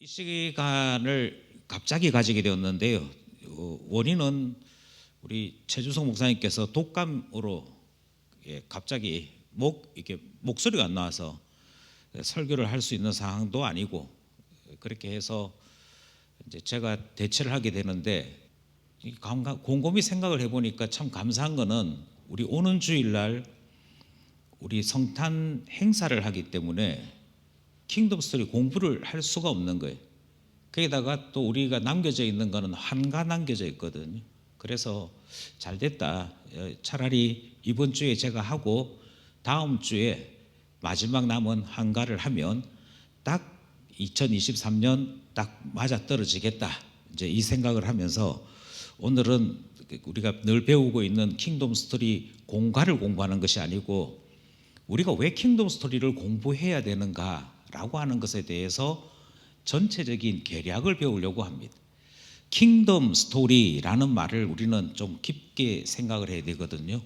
이 시간을 갑자기 가지게 되었는데요. 원인은 우리 최주성 목사님께서 독감으로 갑자기 이렇게 목소리가 안 나와서 설교를 할 수 있는 상황도 아니고, 그렇게 해서 이제 제가 대체를 하게 되는데, 곰곰이 생각을 해보니까 참 감사한 거는 우리 오는 주일날 우리 성탄 행사를 하기 때문에 킹덤 스토리 공부를 할 수가 없는 거예요. 거기다가 또 우리가 남겨져 있는 거는 한가 남겨져 있거든요. 그래서 잘 됐다. 차라리 이번 주에 제가 하고 다음 주에 마지막 남은 한가를 하면 딱 2023년 딱 맞아 떨어지겠다. 이제 이 생각을 하면서 오늘은 우리가 늘 배우고 있는 킹덤 스토리 공가를 공부하는 것이 아니고, 우리가 왜 킹덤 스토리를 공부해야 되는가라고 하는 것에 대해서 전체적인 계략을 배우려고 합니다. 킹덤 스토리라는 말을 우리는 좀 깊게 생각을 해야 되거든요.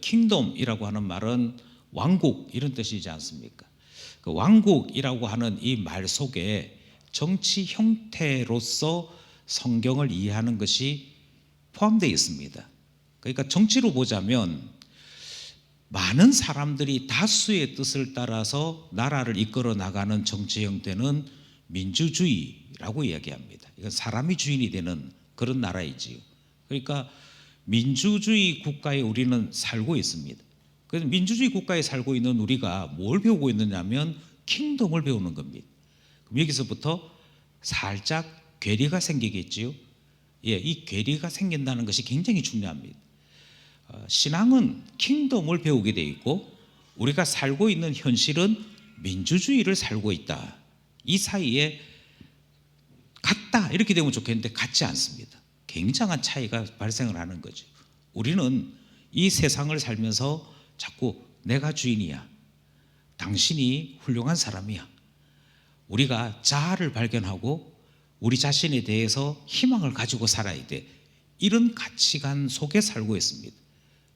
킹덤이라고 하는 말은 왕국 이런 뜻이지 않습니까? 그 왕국이라고 하는 이 말 속에 정치 형태로서 성경을 이해하는 것이 포함되어 있습니다. 그러니까 정치로 보자면 많은 사람들이 다수의 뜻을 따라서 나라를 이끌어 나가는 정치 형태는 민주주의라고 이야기합니다. 이건 사람이 주인이 되는 그런 나라이지요. 그러니까 민주주의 국가에 우리는 살고 있습니다. 그래서 민주주의 국가에 살고 있는 우리가 뭘 배우고 있느냐면 킹덤을 배우는 겁니다. 그럼 여기서부터 살짝 괴리가 생기겠지요. 이 괴리가 생긴다는 것이 굉장히 중요합니다. 신앙은 킹덤을 배우게 되어 있고, 우리가 살고 있는 현실은 민주주의를 살고 있다. 이 사이에 같다 이렇게 되면 좋겠는데 같지 않습니다. 굉장한 차이가 발생을 하는 거죠. 우리는 이 세상을 살면서 자꾸 내가 주인이야, 당신이 훌륭한 사람이야, 우리가 자아를 발견하고 우리 자신에 대해서 희망을 가지고 살아야 돼, 이런 가치관 속에 살고 있습니다.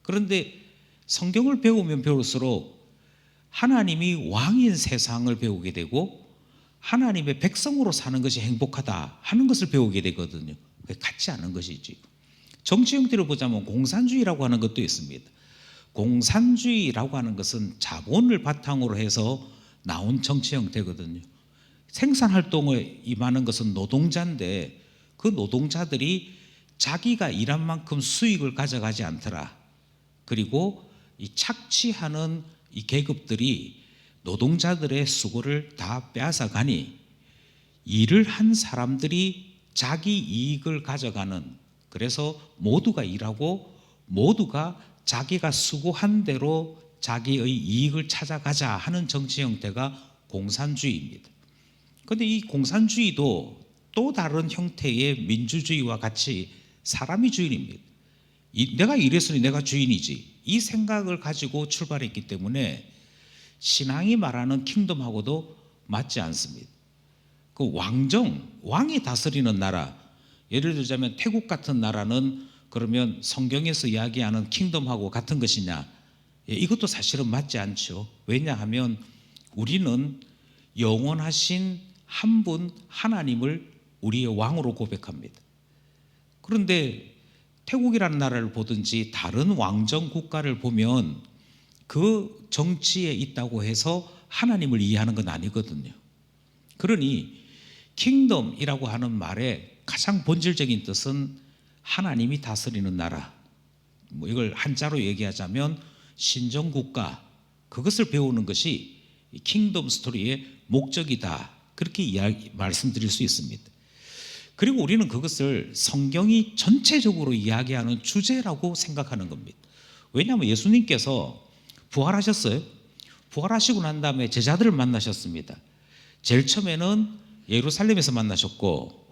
그런데 성경을 배우면 배울수록 하나님이 왕인 세상을 배우게 되고 하나님의 백성으로 사는 것이 행복하다 하는 것을 배우게 되거든요. 그게 같지 않은 것이지. 정치 형태로 보자면 공산주의라고 하는 것도 있습니다. 공산주의라고 하는 것은 자본을 바탕으로 해서 나온 정치 형태거든요. 생산활동에 임하는 것은 노동자인데 그 노동자들이 자기가 일한 만큼 수익을 가져가지 않더라. 그리고 이 착취하는 이 계급들이 노동자들의 수고를 다 빼앗아 가니 일을 한 사람들이 자기 이익을 가져가는, 그래서 모두가 일하고 모두가 자기가 수고한 대로 자기의 이익을 찾아가자 하는 정치 형태가 공산주의입니다. 그런데 이 공산주의도 또 다른 형태의 민주주의와 같이 사람이 주인입니다. 내가 이랬으니 내가 주인이지, 이 생각을 가지고 출발했기 때문에 신앙이 말하는 킹덤하고도 맞지 않습니다. 그 왕이 다스리는 나라, 예를 들자면 태국 같은 나라는 그러면 성경에서 이야기하는 킹덤하고 같은 것이냐? 이것도 사실은 맞지 않죠. 왜냐하면 우리는 영원하신 한 분 하나님을 우리의 왕으로 고백합니다. 그런데 태국이라는 나라를 보든지 다른 왕정 국가를 보면 그 정치에 있다고 해서 하나님을 이해하는 건 아니거든요. 그러니 킹덤이라고 하는 말의 가장 본질적인 뜻은 하나님이 다스리는 나라, 이걸 한자로 얘기하자면 신정국가, 그것을 배우는 것이 킹덤 스토리의 목적이다, 그렇게 말씀드릴 수 있습니다. 그리고 우리는 그것을 성경이 전체적으로 이야기하는 주제라고 생각하는 겁니다. 왜냐하면 예수님께서 부활하셨어요. 부활하시고 난 다음에 제자들을 만나셨습니다. 제일 처음에는 예루살렘에서 만나셨고,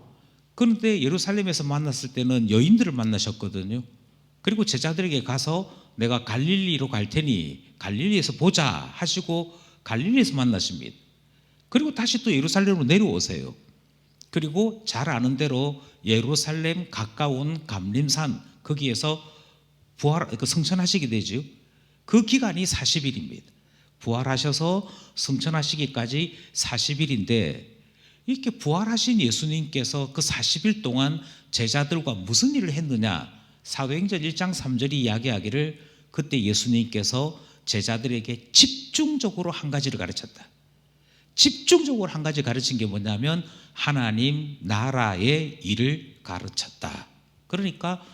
그런데 예루살렘에서 만났을 때는 여인들을 만나셨거든요. 그리고 제자들에게 가서 내가 갈릴리로 갈 테니 갈릴리에서 보자 하시고 갈릴리에서 만나십니다. 그리고 다시 또 예루살렘으로 내려오세요. 그리고 잘 아는 대로 예루살렘 가까운 감림산, 거기에서 성천하시게 되죠. 그 기간이 40일입니다. 부활하셔서 성천하시기까지 40일인데 이렇게 부활하신 예수님께서 그 40일 동안 제자들과 무슨 일을 했느냐? 사도행전 1장 3절이 이야기하기를 그때 예수님께서 제자들에게 집중적으로 한 가지를 가르쳤다. 집중적으로 한 가지 가르친 게 뭐냐면 하나님 나라의 일을 가르쳤다. 그러니까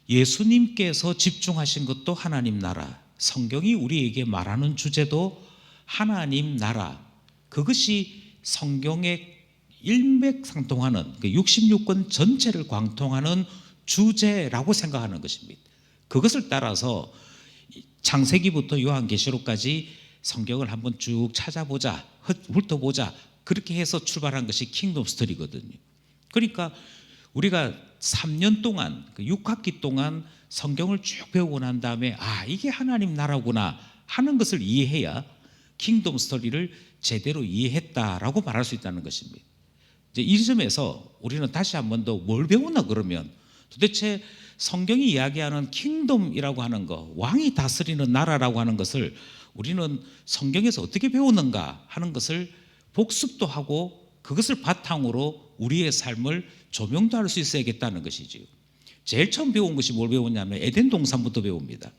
예수님께서 집중하신 것도 하나님 나라, 성경이 우리에게 말하는 주제도 하나님 나라, 그것이 성경의 일맥상통하는 66권 전체를 광통하는 주제라고 생각하는 것입니다. 그것을 따라서 창세기부터 요한계시록까지 성경을 한번 쭉 찾아보자, 훑어보자, 그렇게 해서 출발한 것이 킹덤 스토리거든요. 그러니까 우리가 3년 동안 6학기 동안 성경을 쭉 배우고 난 다음에 이게 하나님 나라구나 하는 것을 이해해야 킹덤 스토리를 제대로 이해했다라고 말할 수 있다는 것입니다. 이제 이 점에서 우리는 다시 한 번 더 뭘 배우나 그러면 도대체 성경이 이야기하는 킹덤이라고 하는 것, 왕이 다스리는 나라라고 하는 것을 우리는 성경에서 어떻게 배우는가 하는 것을 복습도 하고 그것을 바탕으로 우리의 삶을 조명도 할 수 있어야겠다는 것이지요. 제일 처음 배운 것이 뭘 배웠냐면 에덴 동산부터 배웁니다.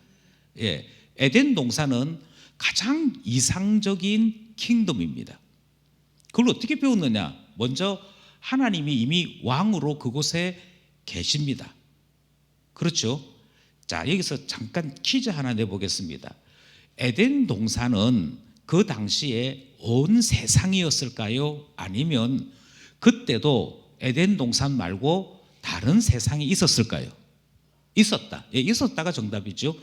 에덴 동산은 가장 이상적인 킹덤입니다. 그걸 어떻게 배웠느냐? 먼저 하나님이 이미 왕으로 그곳에 계십니다. 그렇죠? 자, 여기서 잠깐 퀴즈 하나 내보겠습니다. 에덴 동산은 그 당시에 온 세상이었을까요? 아니면 그때도 에덴 동산 말고 다른 세상이 있었을까요? 있었다. 있었다가 정답이죠.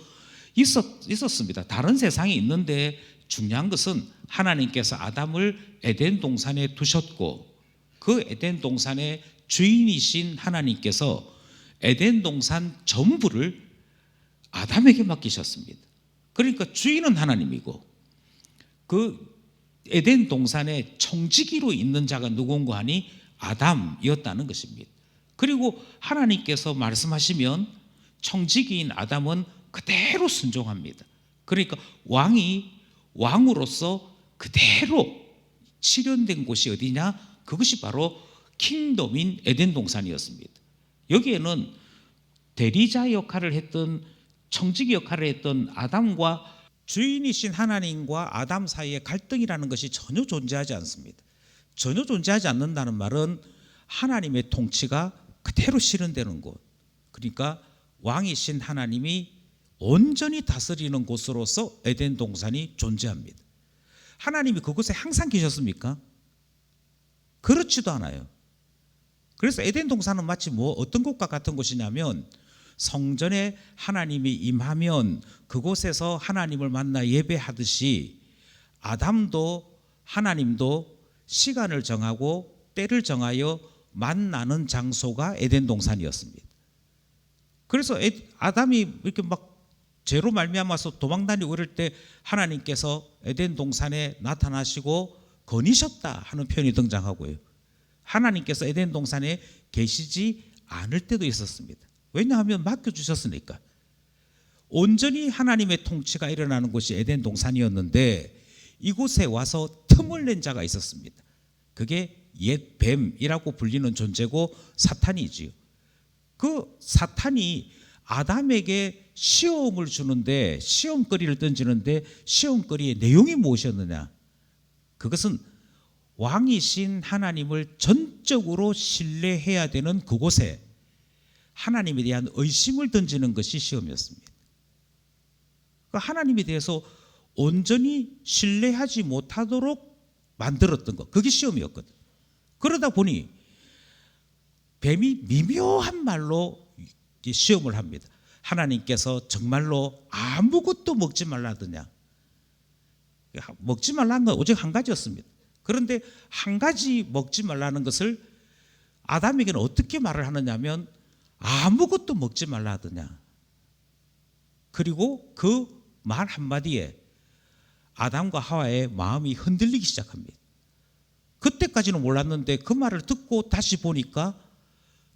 있었습니다. 다른 세상이 있는데 중요한 것은 하나님께서 아담을 에덴 동산에 두셨고 그 에덴 동산의 주인이신 하나님께서 에덴 동산 전부를 아담에게 맡기셨습니다. 그러니까 주인은 하나님이고 그 에덴 동산의 청지기로 있는 자가 누군가 하니 아담이었다는 것입니다. 그리고 하나님께서 말씀하시면 청지기인 아담은 그대로 순종합니다. 그러니까 왕으로서 그대로 실현된 곳이 어디냐? 그것이 바로 킹덤인 에덴 동산이었습니다. 여기에는 대리자 역할을 했던 청지기 역할을 했던 아담과 주인이신 하나님과 아담 사이의 갈등이라는 것이 전혀 존재하지 않습니다. 전혀 존재하지 않는다는 말은 하나님의 통치가 그대로 실현되는 곳, 그러니까 왕이신 하나님이 온전히 다스리는 곳으로서 에덴 동산이 존재합니다. 하나님이 그곳에 항상 계셨습니까? 그렇지도 않아요. 그래서 에덴 동산은 마치 어떤 곳과 같은 곳이냐면 성전에 하나님이 임하면 그곳에서 하나님을 만나 예배하듯이 아담도 하나님도 시간을 정하고 때를 정하여 만나는 장소가 에덴 동산이었습니다. 그래서 아담이 이렇게 막 죄로 말미암아서 도망다니고 이럴 때 하나님께서 에덴 동산에 나타나시고 거니셨다 하는 표현이 등장하고요. 하나님께서 에덴 동산에 계시지 않을 때도 있었습니다. 왜냐하면 맡겨주셨으니까. 온전히 하나님의 통치가 일어나는 곳이 에덴 동산이었는데 이곳에 와서 틈을 낸 자가 있었습니다. 그게 옛 뱀이라고 불리는 존재고 사탄이지요. 그 사탄이 아담에게 시험을 주는데 시험거리를 던지는데 시험거리의 내용이 무엇이었느냐? 그것은 왕이신 하나님을 전적으로 신뢰해야 되는 그곳에 하나님에 대한 의심을 던지는 것이 시험이었습니다. 하나님에 대해서 온전히 신뢰하지 못하도록 만들었던 것, 그게 시험이었거든. 그러다 보니 뱀이 미묘한 말로 시험을 합니다. 하나님께서 정말로 아무것도 먹지 말라더냐? 먹지 말라는 건 오직 한 가지였습니다. 그런데 한 가지 먹지 말라는 것을 아담에게는 어떻게 말을 하느냐면 아무것도 먹지 말라 하더냐. 그리고 그 말 한마디에 아담과 하와의 마음이 흔들리기 시작합니다. 그때까지는 몰랐는데 그 말을 듣고 다시 보니까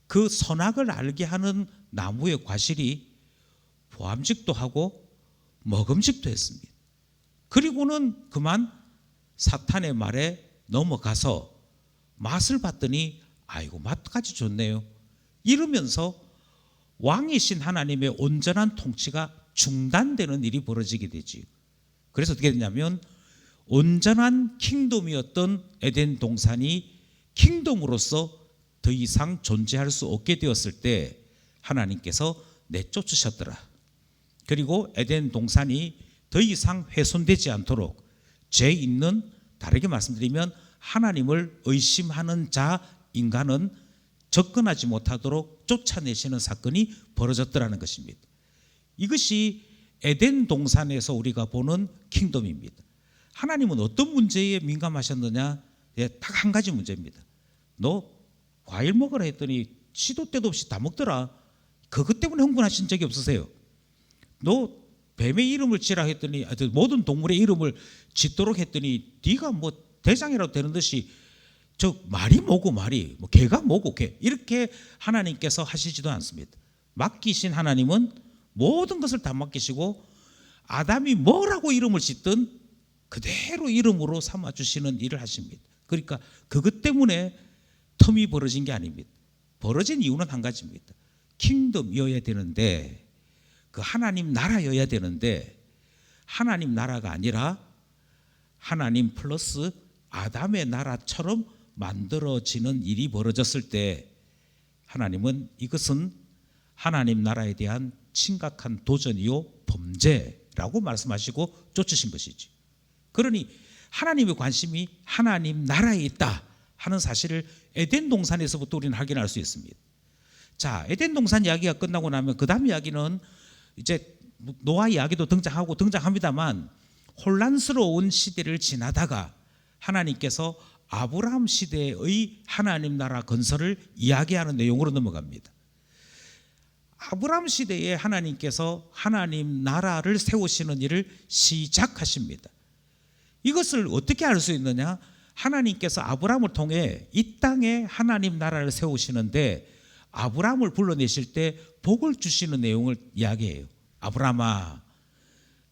그 선악을 알게 하는 나무의 과실이 보암직도 하고 먹음직도 했습니다. 그리고는 그만 사탄의 말에 넘어가서 맛을 봤더니 아이고 맛까지 좋네요. 이러면서 왕이신 하나님의 온전한 통치가 중단되는 일이 벌어지게 되지요. 그래서 어떻게 되냐면 온전한 킹덤이었던 에덴 동산이 킹덤으로서 더 이상 존재할 수 없게 되었을 때 하나님께서 내쫓으셨더라. 그리고 에덴 동산이 더 이상 훼손되지 않도록 죄 있는, 다르게 말씀드리면 하나님을 의심하는 자 인간은 접근하지 못하도록 쫓아내시는 사건이 벌어졌더라는 것입니다. 이것이 에덴 동산에서 우리가 보는 킹덤입니다. 하나님은 어떤 문제에 민감하셨느냐? 딱 한 가지 문제입니다. 너 과일 먹으라 했더니 시도 때도 없이 다 먹더라. 그것 때문에 흥분하신 적이 없으세요? 너 뱀의 이름을 지라 했더니, 모든 동물의 이름을 짓도록 했더니 네가 뭐 대장이라도 되는 듯이 저 말이 뭐고 말이 뭐 개가 뭐고 개, 이렇게 하나님께서 하시지도 않습니다. 맡기신 하나님은 모든 것을 다 맡기시고 아담이 뭐라고 이름을 짓든 그대로 이름으로 삼아주시는 일을 하십니다. 그러니까 그것 때문에 텀이 벌어진 게 아닙니다. 벌어진 이유는 한 가지입니다. 킹덤이어야 되는데, 그 하나님 나라여야 되는데 하나님 나라가 아니라 하나님 플러스 아담의 나라처럼 만들어지는 일이 벌어졌을 때 하나님은 이것은 하나님 나라에 대한 심각한 도전이요 범죄라고 말씀하시고 쫓으신 것이지. 그러니 하나님의 관심이 하나님 나라에 있다 하는 사실을 에덴 동산에서부터 우리는 확인할 수 있습니다. 자, 에덴 동산 이야기가 끝나고 나면 그 다음 이야기는 이제 노아 이야기도 등장합니다만 혼란스러운 시대를 지나다가 하나님께서 아브라함 시대의 하나님 나라 건설을 이야기하는 내용으로 넘어갑니다. 아브라함 시대에 하나님께서 하나님 나라를 세우시는 일을 시작하십니다. 이것을 어떻게 알 수 있느냐? 하나님께서 아브라함을 통해 이 땅에 하나님 나라를 세우시는데 아브라함을 불러내실 때 복을 주시는 내용을 이야기해요. 아브라함아,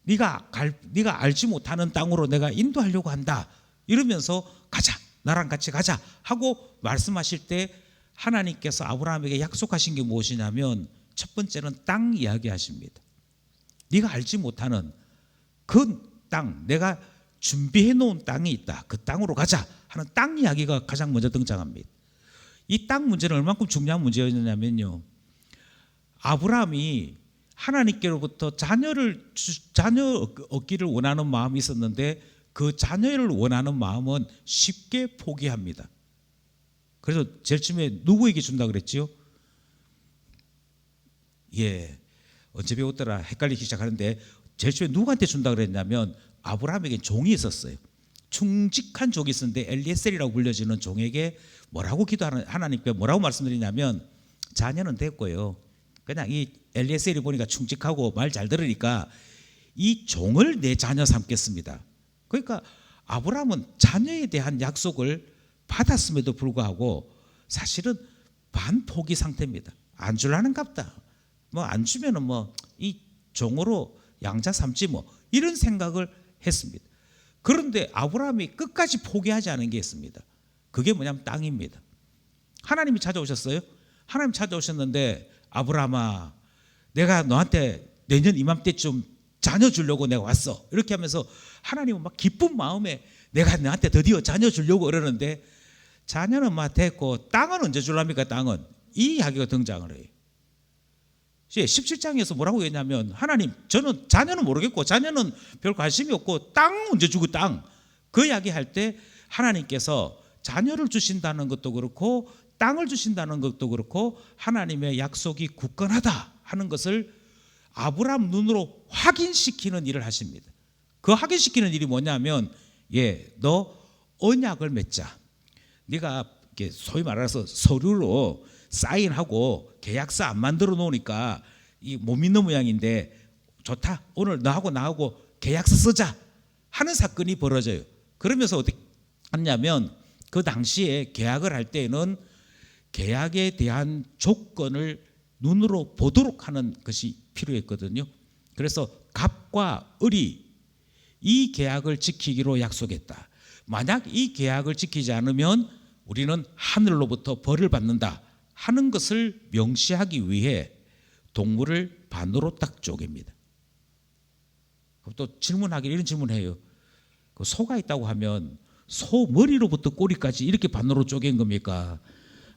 네가 알지 못하는 땅으로 내가 인도하려고 한다. 이러면서 가자, 나랑 같이 가자 하고 말씀하실 때 하나님께서 아브라함에게 약속하신 게 무엇이냐면 첫 번째는 땅 이야기하십니다. 네가 알지 못하는 그 땅, 내가 준비해 놓은 땅이 있다. 그 땅으로 가자 하는 땅 이야기가 가장 먼저 등장합니다. 이 땅 문제는 얼마큼 중요한 문제였냐면요, 아브라함이 하나님께로부터 자녀 얻기를 원하는 마음이 있었는데 그 자녀를 원하는 마음은 쉽게 포기합니다. 그래서 제일 처음에 누구에게 준다 그랬지요? 언제 배웠더라 헷갈리기 시작하는데 제일 처음에 누구한테 준다 그랬냐면 아브라함에게 종이 있었어요. 충직한 종이 있었는데 엘리에셀이라고 불려지는 종에게 뭐라고 기도하는, 하나님께 뭐라고 말씀드리냐면 자녀는 됐고요, 그냥 이 엘리에셀이 보니까 충직하고 말 잘 들으니까 이 종을 내 자녀 삼겠습니다. 그러니까 아브라함은 자녀에 대한 약속을 받았음에도 불구하고 사실은 반포기 상태입니다. 안 줄라는 갑다. 뭐 안 주면은 뭐 이 종으로 양자 삼지 뭐 이런 생각을 했습니다. 그런데 아브라함이 끝까지 포기하지 않은 게 있습니다. 그게 뭐냐면 땅입니다. 하나님이 찾아오셨어요. 하나님 찾아오셨는데 아브라함아, 내가 너한테 내년 이맘때쯤 자녀 주려고 내가 왔어. 이렇게 하면서 하나님은 막 기쁜 마음에 내가 너한테 드디어 자녀 주려고 그러는데 자녀는 막 됐고 땅은 언제 줄랍니까? 땅은. 이 이야기가 등장을 해요. 17장에서 뭐라고 했냐면 하나님, 저는 자녀는 모르겠고 자녀는 별 관심이 없고 땅 언제 주고 땅. 그 이야기할 때 하나님께서 자녀를 주신다는 것도 그렇고 땅을 주신다는 것도 그렇고 하나님의 약속이 굳건하다 하는 것을 아브라함 눈으로 확인시키는 일을 하십니다. 그 확인시키는 일이 뭐냐면 너 언약을 맺자. 네가 소위 말해서 서류로 사인하고 계약서 안 만들어 놓으니까 이 못 믿는 모양인데 좋다, 오늘 너하고 나하고 계약서 쓰자 하는 사건이 벌어져요. 그러면서 어떻게 하냐면 그 당시에 계약을 할 때는 계약에 대한 조건을 눈으로 보도록 하는 것이 필요했거든요. 그래서 갑과 을이 이 계약을 지키기로 약속했다. 만약 이 계약을 지키지 않으면 우리는 하늘로부터 벌을 받는다 하는 것을 명시하기 위해 동물을 반으로 딱 쪼갭니다. 또 질문하기 이런 질문해요. 그 소가 있다고 하면 소 머리로부터 꼬리까지 이렇게 반으로 쪼갠 겁니까?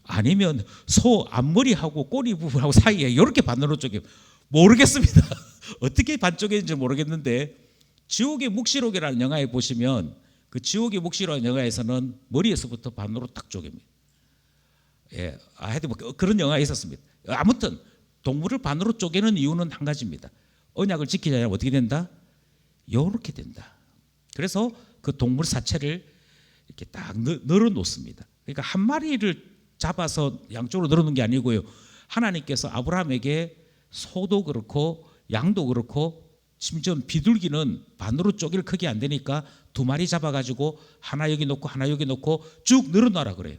아니면 소 앞머리하고 꼬리 부분하고 사이에 이렇게 반으로 쪼개? 모르겠습니다. 어떻게 반쪽인지 모르겠는데 지옥의 묵시록이라는 영화에 보시면 그 지옥의 묵시록이라는 영화에서는 머리에서부터 반으로 딱 쪼갭니다. 예, 하여튼 뭐 그런 영화가 있었습니다. 아무튼 동물을 반으로 쪼개는 이유는 한 가지입니다. 언약을 지키지 않으면 어떻게 된다? 이렇게 된다. 그래서 그 동물 사체를 이렇게 딱 널어 놓습니다. 그러니까 한 마리를 잡아서 양쪽으로 널어 놓은 게 아니고요. 하나님께서 아브라함에게 소도 그렇고 양도 그렇고 심지어 비둘기는 반으로 쪼갤 크기 안 되니까 두 마리 잡아가지고 하나 여기 놓고 하나 여기 놓고 쭉 늘어놔라 그래요.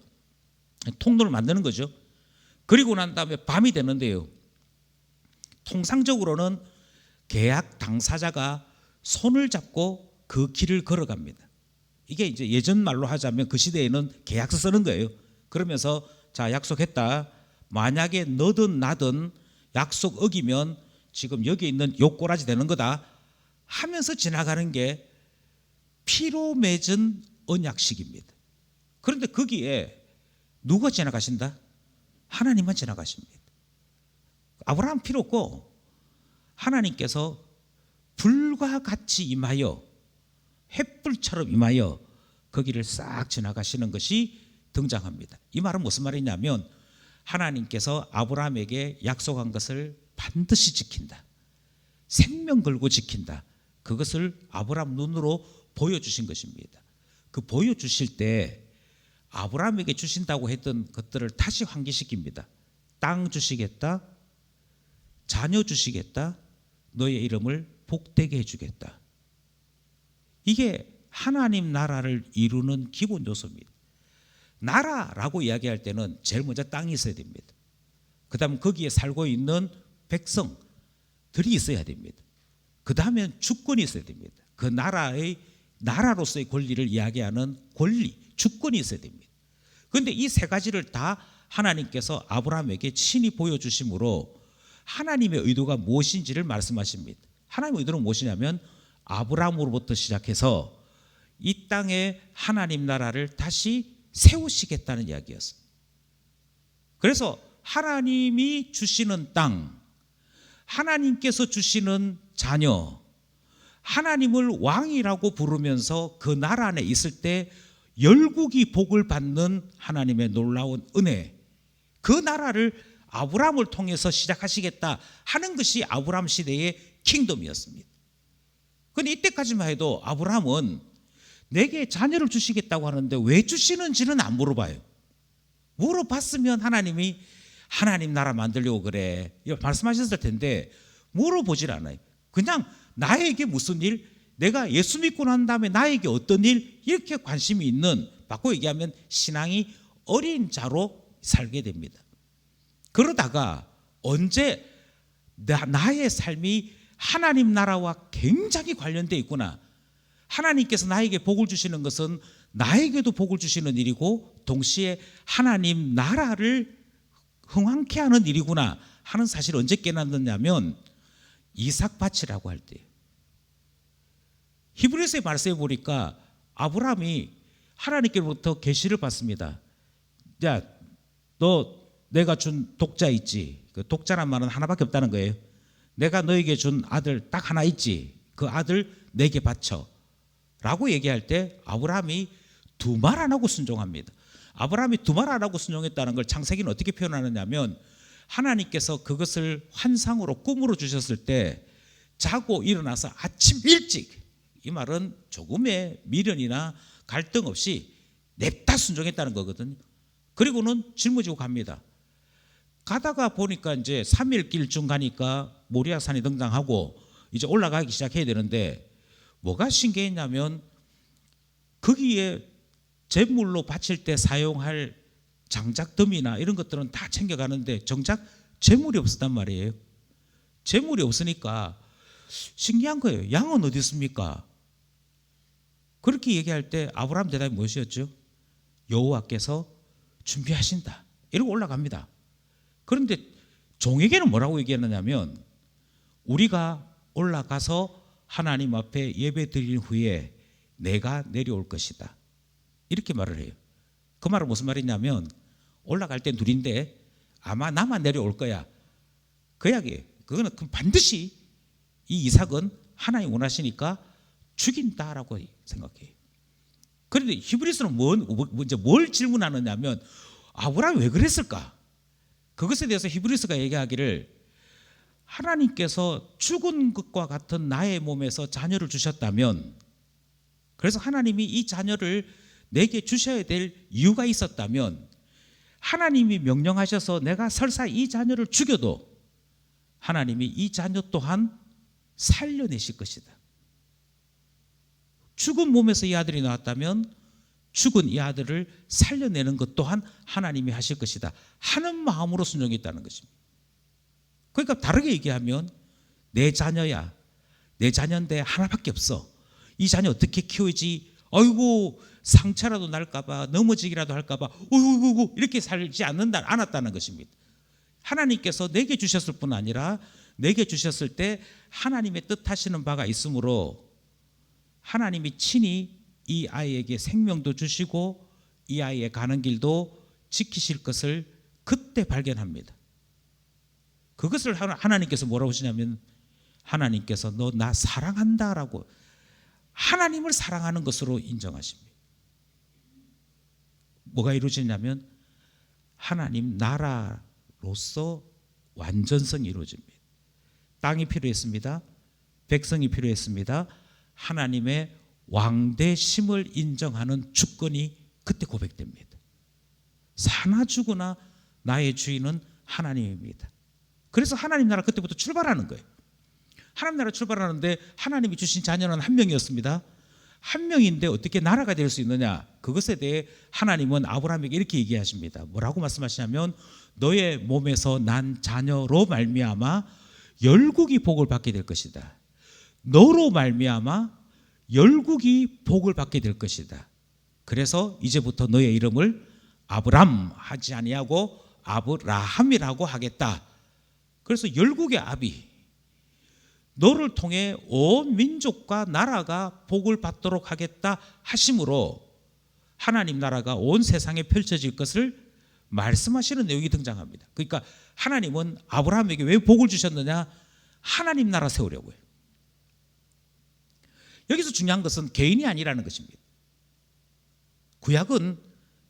통로를 만드는 거죠. 그리고 난 다음에 밤이 되는데요. 통상적으로는 계약 당사자가 손을 잡고 그 길을 걸어갑니다. 이게 이제 예전 말로 하자면 그 시대에는 계약서 쓰는 거예요. 그러면서 자 약속했다. 만약에 너든 나든 약속 어기면 지금 여기 있는 요 꼬라지 되는 거다 하면서 지나가는 게 피로 맺은 언약식입니다. 그런데 거기에 누가 지나가신다? 하나님만 지나가십니다. 아브라함 필요 없고 하나님께서 불과 같이 임하여 횃불처럼 임하여 거기를 싹 지나가시는 것이 등장합니다. 이 말은 무슨 말이냐면 하나님께서 아브라함에게 약속한 것을 반드시 지킨다. 생명 걸고 지킨다. 그것을 아브라함 눈으로 보여주신 것입니다. 그 보여주실 때 아브라함에게 주신다고 했던 것들을 다시 환기시킵니다. 땅 주시겠다. 자녀 주시겠다. 너의 이름을 복되게 해주겠다. 이게 하나님 나라를 이루는 기본 요소입니다. 나라라고 이야기할 때는 제일 먼저 땅이 있어야 됩니다. 그 다음 거기에 살고 있는 백성들이 있어야 됩니다. 그 다음엔 주권이 있어야 됩니다. 그 나라의 나라로서의 권리를 이야기하는 권리, 주권이 있어야 됩니다. 그런데 이 세 가지를 다 하나님께서 아브라함에게 친히 보여주심으로 하나님의 의도가 무엇인지를 말씀하십니다. 하나님의 의도는 무엇이냐면 아브라함으로부터 시작해서 이 땅에 하나님 나라를 다시 세우시겠다는 이야기였어요. 그래서 하나님이 주시는 땅, 하나님께서 주시는 자녀, 하나님을 왕이라고 부르면서 그 나라 안에 있을 때 열국이 복을 받는 하나님의 놀라운 은혜, 그 나라를 아브라함을 통해서 시작하시겠다 하는 것이 아브라함 시대의 킹덤이었습니다. 그런데 이때까지만 해도 아브라함은 내게 자녀를 주시겠다고 하는데 왜 주시는지는 안 물어봐요. 물어봤으면 하나님이 하나님 나라 만들려고 그래 말씀하셨을 텐데 물어보질 않아요. 그냥 나에게 무슨 일, 내가 예수 믿고 난 다음에 나에게 어떤 일, 이렇게 관심이 있는, 바꿔 얘기하면 신앙이 어린 자로 살게 됩니다. 그러다가 언제 나의 삶이 하나님 나라와 굉장히 관련되어 있구나, 하나님께서 나에게 복을 주시는 것은 나에게도 복을 주시는 일이고 동시에 하나님 나라를 흥왕케 하는 일이구나 하는 사실을 언제 깨닫느냐면 이삭밭이라고 할 때. 히브리서의 말씀에 보니까 아브라함이 하나님께로부터 계시를 받습니다. 야, 너 내가 준 독자 있지? 그 독자란 말은 하나밖에 없다는 거예요. 내가 너에게 준 아들 딱 하나 있지? 그 아들 내게 바쳐 라고 얘기할 때 아브라함이 두 말 안 하고 순종합니다. 아브라함이 두 말 안 하고 순종했다는 걸 창세기는 어떻게 표현하느냐면 하나님께서 그것을 환상으로 꿈으로 주셨을 때 자고 일어나서 아침 일찍, 이 말은 조금의 미련이나 갈등 없이 냅다 순종했다는 거거든요. 그리고는 짊어지고 갑니다. 가다가 보니까 이제 3일 길 중 가니까 모리아산이 등장하고 이제 올라가기 시작해야 되는데 뭐가 신기했냐면 거기에 제물로 바칠 때 사용할 장작더미나 이런 것들은 다 챙겨가는데 정작 제물이 없었단 말이에요. 제물이 없으니까 신기한 거예요. 양은 어디 있습니까? 그렇게 얘기할 때 아브라함 대답이 무엇이었죠? 여호와께서 준비하신다. 이러고 올라갑니다. 그런데 종에게는 뭐라고 얘기하느냐면 우리가 올라가서 하나님 앞에 예배 드린 후에 내가 내려올 것이다. 이렇게 말을 해요. 그 말은 무슨 말이냐면 올라갈 땐 둘인데 아마 나만 내려올 거야. 그 이야기예요. 그거는 반드시 이 이삭은 하나님 원하시니까 죽인다라고 생각해요. 그런데 히브리서는 뭘 질문하느냐면 아브라함이 왜 그랬을까? 그것에 대해서 히브리서가 얘기하기를 하나님께서 죽은 것과 같은 나의 몸에서 자녀를 주셨다면, 그래서 하나님이 이 자녀를 내게 주셔야 될 이유가 있었다면 하나님이 명령하셔서 내가 설사 이 자녀를 죽여도 하나님이 이 자녀 또한 살려내실 것이다. 죽은 몸에서 이 아들이 나왔다면 죽은 이 아들을 살려내는 것 또한 하나님이 하실 것이다 하는 마음으로 순종했다는 것입니다. 그러니까 다르게 얘기하면 내 자녀야, 내 자녀인데 하나밖에 없어. 이 자녀 어떻게 키우지? 아이고 상처라도 날까봐, 넘어지기라도 할까봐 어이구 이렇게 살지 않았다는 것입니다. 하나님께서 내게 주셨을 뿐 아니라 내게 주셨을 때 하나님의 뜻하시는 바가 있으므로 하나님이 친히 이 아이에게 생명도 주시고 이 아이의 가는 길도 지키실 것을 그때 발견합니다. 그것을 하나님께서 뭐라고 하시냐면 하나님께서 너 나 사랑한다라고 하나님을 사랑하는 것으로 인정하십니다. 뭐가 이루어지냐면 하나님 나라로서 완전성이 이루어집니다. 땅이 필요했습니다. 백성이 필요했습니다. 하나님의 왕대심을 인정하는 주권이 그때 고백됩니다. 사나 죽으나 나의 주인은 하나님입니다. 그래서 하나님 나라 그때부터 출발하는 거예요. 하나님 나라 출발하는데 하나님이 주신 자녀는 한 명이었습니다. 한 명인데 어떻게 나라가 될 수 있느냐? 그것에 대해 하나님은 아브라함에게 이렇게 얘기하십니다. 뭐라고 말씀하시냐면 너의 몸에서 난 자녀로 말미암아 열국이 복을 받게 될 것이다. 너로 말미암아 열국이 복을 받게 될 것이다. 그래서 이제부터 너의 이름을 아브람 하지 아니하고 아브라함이라고 하겠다. 그래서 열국의 아비, 너를 통해 온 민족과 나라가 복을 받도록 하겠다 하심으로 하나님 나라가 온 세상에 펼쳐질 것을 말씀하시는 내용이 등장합니다. 그러니까 하나님은 아브라함에게 왜 복을 주셨느냐? 하나님 나라 세우려고요. 여기서 중요한 것은 개인이 아니라는 것입니다. 구약은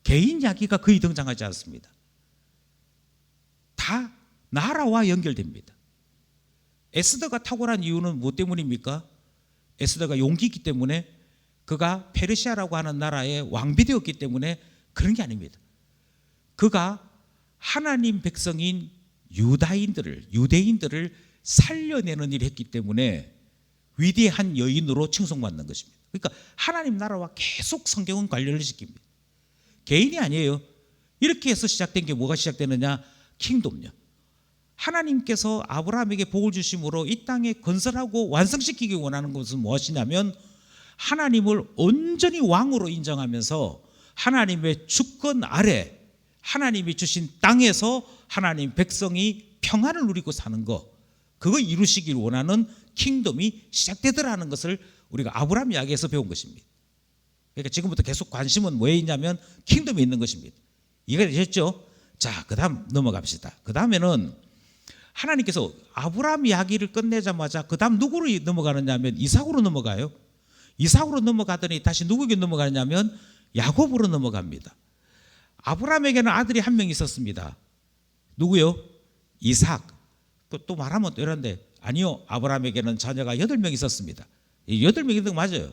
개인 이야기가 거의 등장하지 않습니다. 다 나라와 연결됩니다. 에스더가 탁월한 이유는 무엇 때문입니까? 에스더가 용기 있기 때문에, 그가 페르시아라고 하는 나라의 왕비 되었기 때문에 그런 게 아닙니다. 그가 하나님 백성인 유대인들을 살려내는 일을 했기 때문에 위대한 여인으로 칭송받는 것입니다. 그러니까 하나님 나라와 계속 성경은 관련을 시킵니다. 개인이 아니에요. 이렇게 해서 시작된 게 뭐가 시작되느냐? 킹덤요. 하나님께서 아브라함에게 복을 주심으로 이 땅에 건설하고 완성시키기 원하는 것은 무엇이냐면 하나님을 온전히 왕으로 인정하면서 하나님의 주권 아래 하나님이 주신 땅에서 하나님 백성이 평안을 누리고 사는 것, 그거 이루시길 원하는 킹덤이 시작되더라는 것을 우리가 아브라함 이야기에서 배운 것입니다. 그러니까 지금부터 계속 관심은 뭐에 있냐면 킹덤에 있는 것입니다. 이해가 되셨죠? 자, 그 다음 넘어갑시다. 그 다음에는 하나님께서 아브라함 이야기를 끝내자마자 그 다음 누구로 넘어가느냐 하면 이삭으로 넘어가요. 이삭으로 넘어가더니 다시 누구에게 넘어가느냐면 야곱으로 넘어갑니다. 아브라함에게는 아들이 한 명 있었습니다. 누구요? 이삭. 또 말하면 또 이런데 아니요, 아브라함에게는 자녀가 8명 있었습니다. 이 8명이 더 맞아요.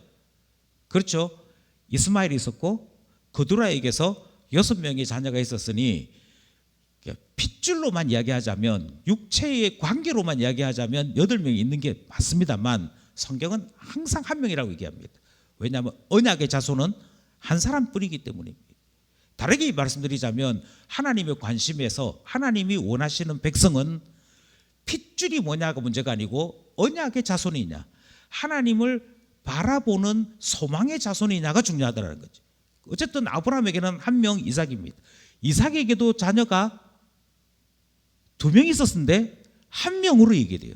그렇죠? 이스마엘이 있었고 그두라에게서 6명의 자녀가 있었으니 핏줄로만 이야기하자면, 육체의 관계로만 이야기하자면 8명이 있는 게 맞습니다만 성경은 항상 한 명이라고 얘기합니다. 왜냐하면 언약의 자손은 한 사람뿐이기 때문입니다. 다르게 말씀드리자면 하나님의 관심에서 하나님이 원하시는 백성은 핏줄이 뭐냐가 문제가 아니고 언약의 자손이냐, 하나님을 바라보는 소망의 자손이냐가 중요하다는 거죠. 어쨌든 아브라함에게는 한 명 이삭입니다. 이삭에게도 자녀가 2명 있었는데 1명으로 이게 돼요.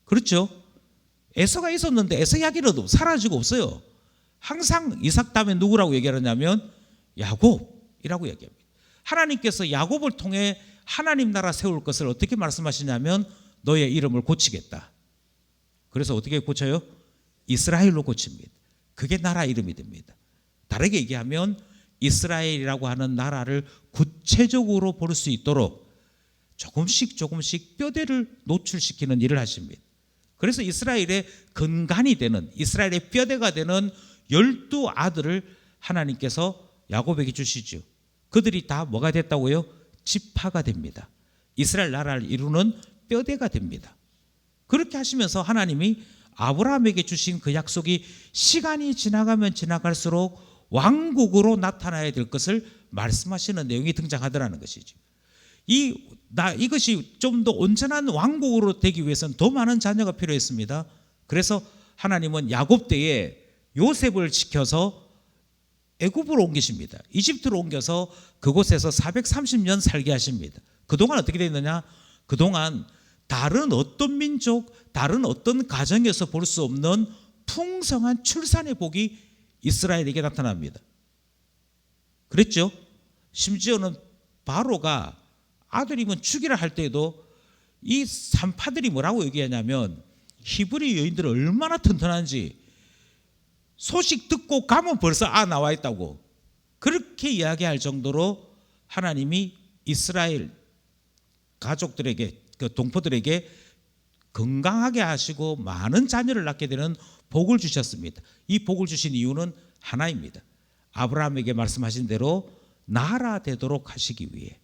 그렇죠? 에서가 있었는데 에서 이야기는 사라지고 없어요. 항상 이삭 다음에 누구라고 얘기하냐면 야곱이라고 얘기합니다. 하나님께서 야곱을 통해 하나님 나라 세울 것을 어떻게 말씀하시냐면 너의 이름을 고치겠다. 그래서 어떻게 고쳐요? 이스라엘로 고칩니다. 그게 나라 이름이 됩니다. 다르게 얘기하면 이스라엘이라고 하는 나라를 구체적으로 볼 수 있도록 조금씩 뼈대를 노출시키는 일을 하십니다. 그래서 이스라엘의 근간이 되는, 이스라엘의 뼈대가 되는 12아들을 하나님께서 야곱에게 주시죠. 그들이 다 뭐가 됐다고요? 지파가 됩니다. 이스라엘 나라를 이루는 뼈대가 됩니다. 그렇게 하시면서 하나님이 아브라함에게 주신 그 약속이 시간이 지나가면 지나갈수록 왕국으로 나타나야 될 것을 말씀하시는 내용이 등장하더라는 것이죠. 이것이 좀 더 온전한 왕국으로 되기 위해서는 더 많은 자녀가 필요했습니다. 그래서 하나님은 야곱 때에 요셉을 지켜서 애굽으로 옮기십니다. 이집트로 옮겨서 그곳에서 430년 살게 하십니다. 그동안 어떻게 됐느냐? 그동안 다른 어떤 민족, 다른 어떤 가정에서 볼 수 없는 풍성한 출산의 복이 이스라엘에게 나타납니다. 그랬죠? 심지어는 바로가 아들이면 죽이라 할 때에도 이 산파들이 뭐라고 얘기하냐면 히브리 여인들은 얼마나 튼튼한지 소식 듣고 가면 벌써 나와 있다고 그렇게 이야기할 정도로 하나님이 이스라엘 가족들에게, 그 동포들에게 건강하게 하시고 많은 자녀를 낳게 되는 복을 주셨습니다. 이 복을 주신 이유는 하나입니다. 아브라함에게 말씀하신 대로 나라 되도록 하시기 위해,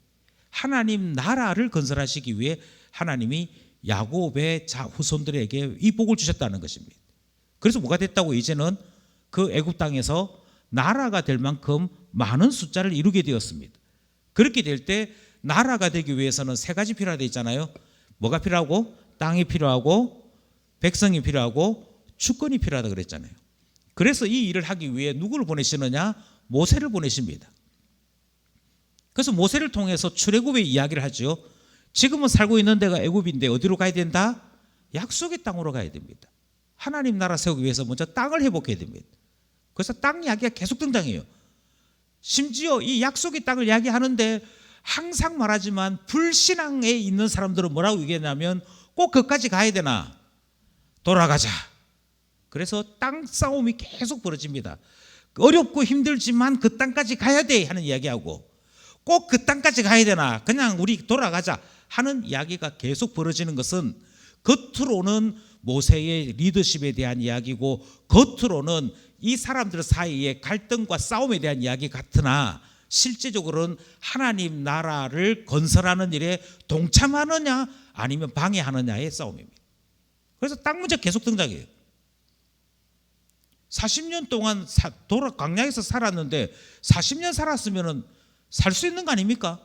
하나님 나라를 건설하시기 위해 하나님이 야곱의 후손들에게 이 복을 주셨다는 것입니다. 그래서 뭐가 됐다고? 이제는 그 애굽 땅에서 나라가 될 만큼 많은 숫자를 이루게 되었습니다. 그렇게 될 때 나라가 되기 위해서는 3가지 필요하다 있잖아요. 뭐가 필요하고? 땅이 필요하고, 백성이 필요하고, 주권이 필요하다 그랬잖아요. 그래서 이 일을 하기 위해 누구를 보내시느냐? 모세를 보내십니다. 그래서 모세를 통해서 출애굽의 이야기를 하죠. 지금은 살고 있는 데가 애굽인데 어디로 가야 된다? 약속의 땅으로 가야 됩니다. 하나님 나라 세우기 위해서 먼저 땅을 회복해야 됩니다. 그래서 땅 이야기가 계속 등장해요. 심지어 이 약속의 땅을 이야기하는데 항상 말하지만 불신앙에 있는 사람들은 뭐라고 얘기했냐면 꼭 그까지 가야 되나? 돌아가자. 그래서 땅 싸움이 계속 벌어집니다. 어렵고 힘들지만 그 땅까지 가야 돼 하는 이야기하고 꼭 그 땅까지 가야 되나? 그냥 우리 돌아가자 하는 이야기가 계속 벌어지는 것은 겉으로는 모세의 리더십에 대한 이야기고 겉으로는 이 사람들 사이의 갈등과 싸움에 대한 이야기 같으나 실제적으로는 하나님 나라를 건설하는 일에 동참하느냐 아니면 방해하느냐의 싸움입니다. 그래서 땅 문제 계속 등장해요. 40년 동안 광야에서 살았는데 40년 살았으면 살 수 있는 거 아닙니까?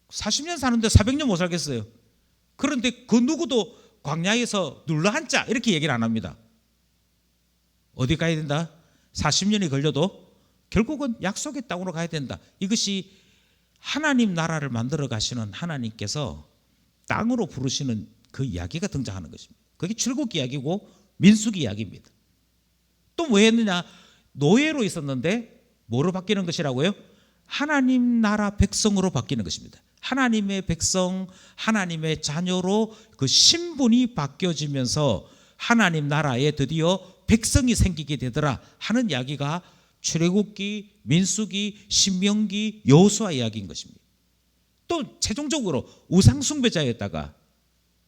40년 사는데 400년 못 살겠어요. 그런데 그 누구도 광야에서 눌러앉자 이렇게 얘기를 안 합니다. 어디 가야 된다? 40년이 걸려도 결국은 약속의 땅으로 가야 된다. 이것이 하나님 나라를 만들어 가시는 하나님께서 땅으로 부르시는 그 이야기가 등장하는 것입니다. 그게 출애굽기 이야기고 민수기 이야기입니다. 또 뭐 했느냐? 노예로 있었는데 뭐로 바뀌는 것이라고요? 하나님 나라 백성으로 바뀌는 것입니다. 하나님의 백성, 하나님의 자녀로 그 신분이 바뀌어지면서 하나님 나라에 드디어 백성이 생기게 되더라 하는 이야기가 출애굽기, 민수기, 신명기, 여호수아 이야기인 것입니다. 또 최종적으로 우상 숭배자였다가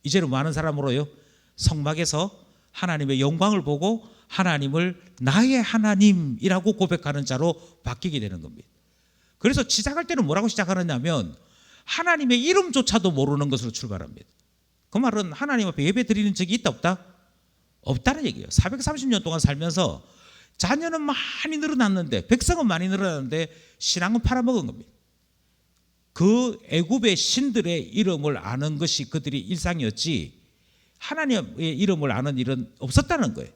이제는 많은 사람으로요 성막에서 하나님의 영광을 보고 하나님을 나의 하나님이라고 고백하는 자로 바뀌게 되는 겁니다. 그래서 시작할 때는 뭐라고 시작하느냐면 하나님의 이름조차도 모르는 것으로 출발합니다. 그 말은 하나님 앞에 예배 드리는 적이 있다 없다? 없다는 얘기예요. 430년 동안 살면서 자녀는 많이 늘어났는데 백성은 많이 늘어났는데 신앙은 팔아먹은 겁니다. 그 애굽의 신들의 이름을 아는 것이 그들이 일상이었지 하나님의 이름을 아는 일은 없었다는 거예요.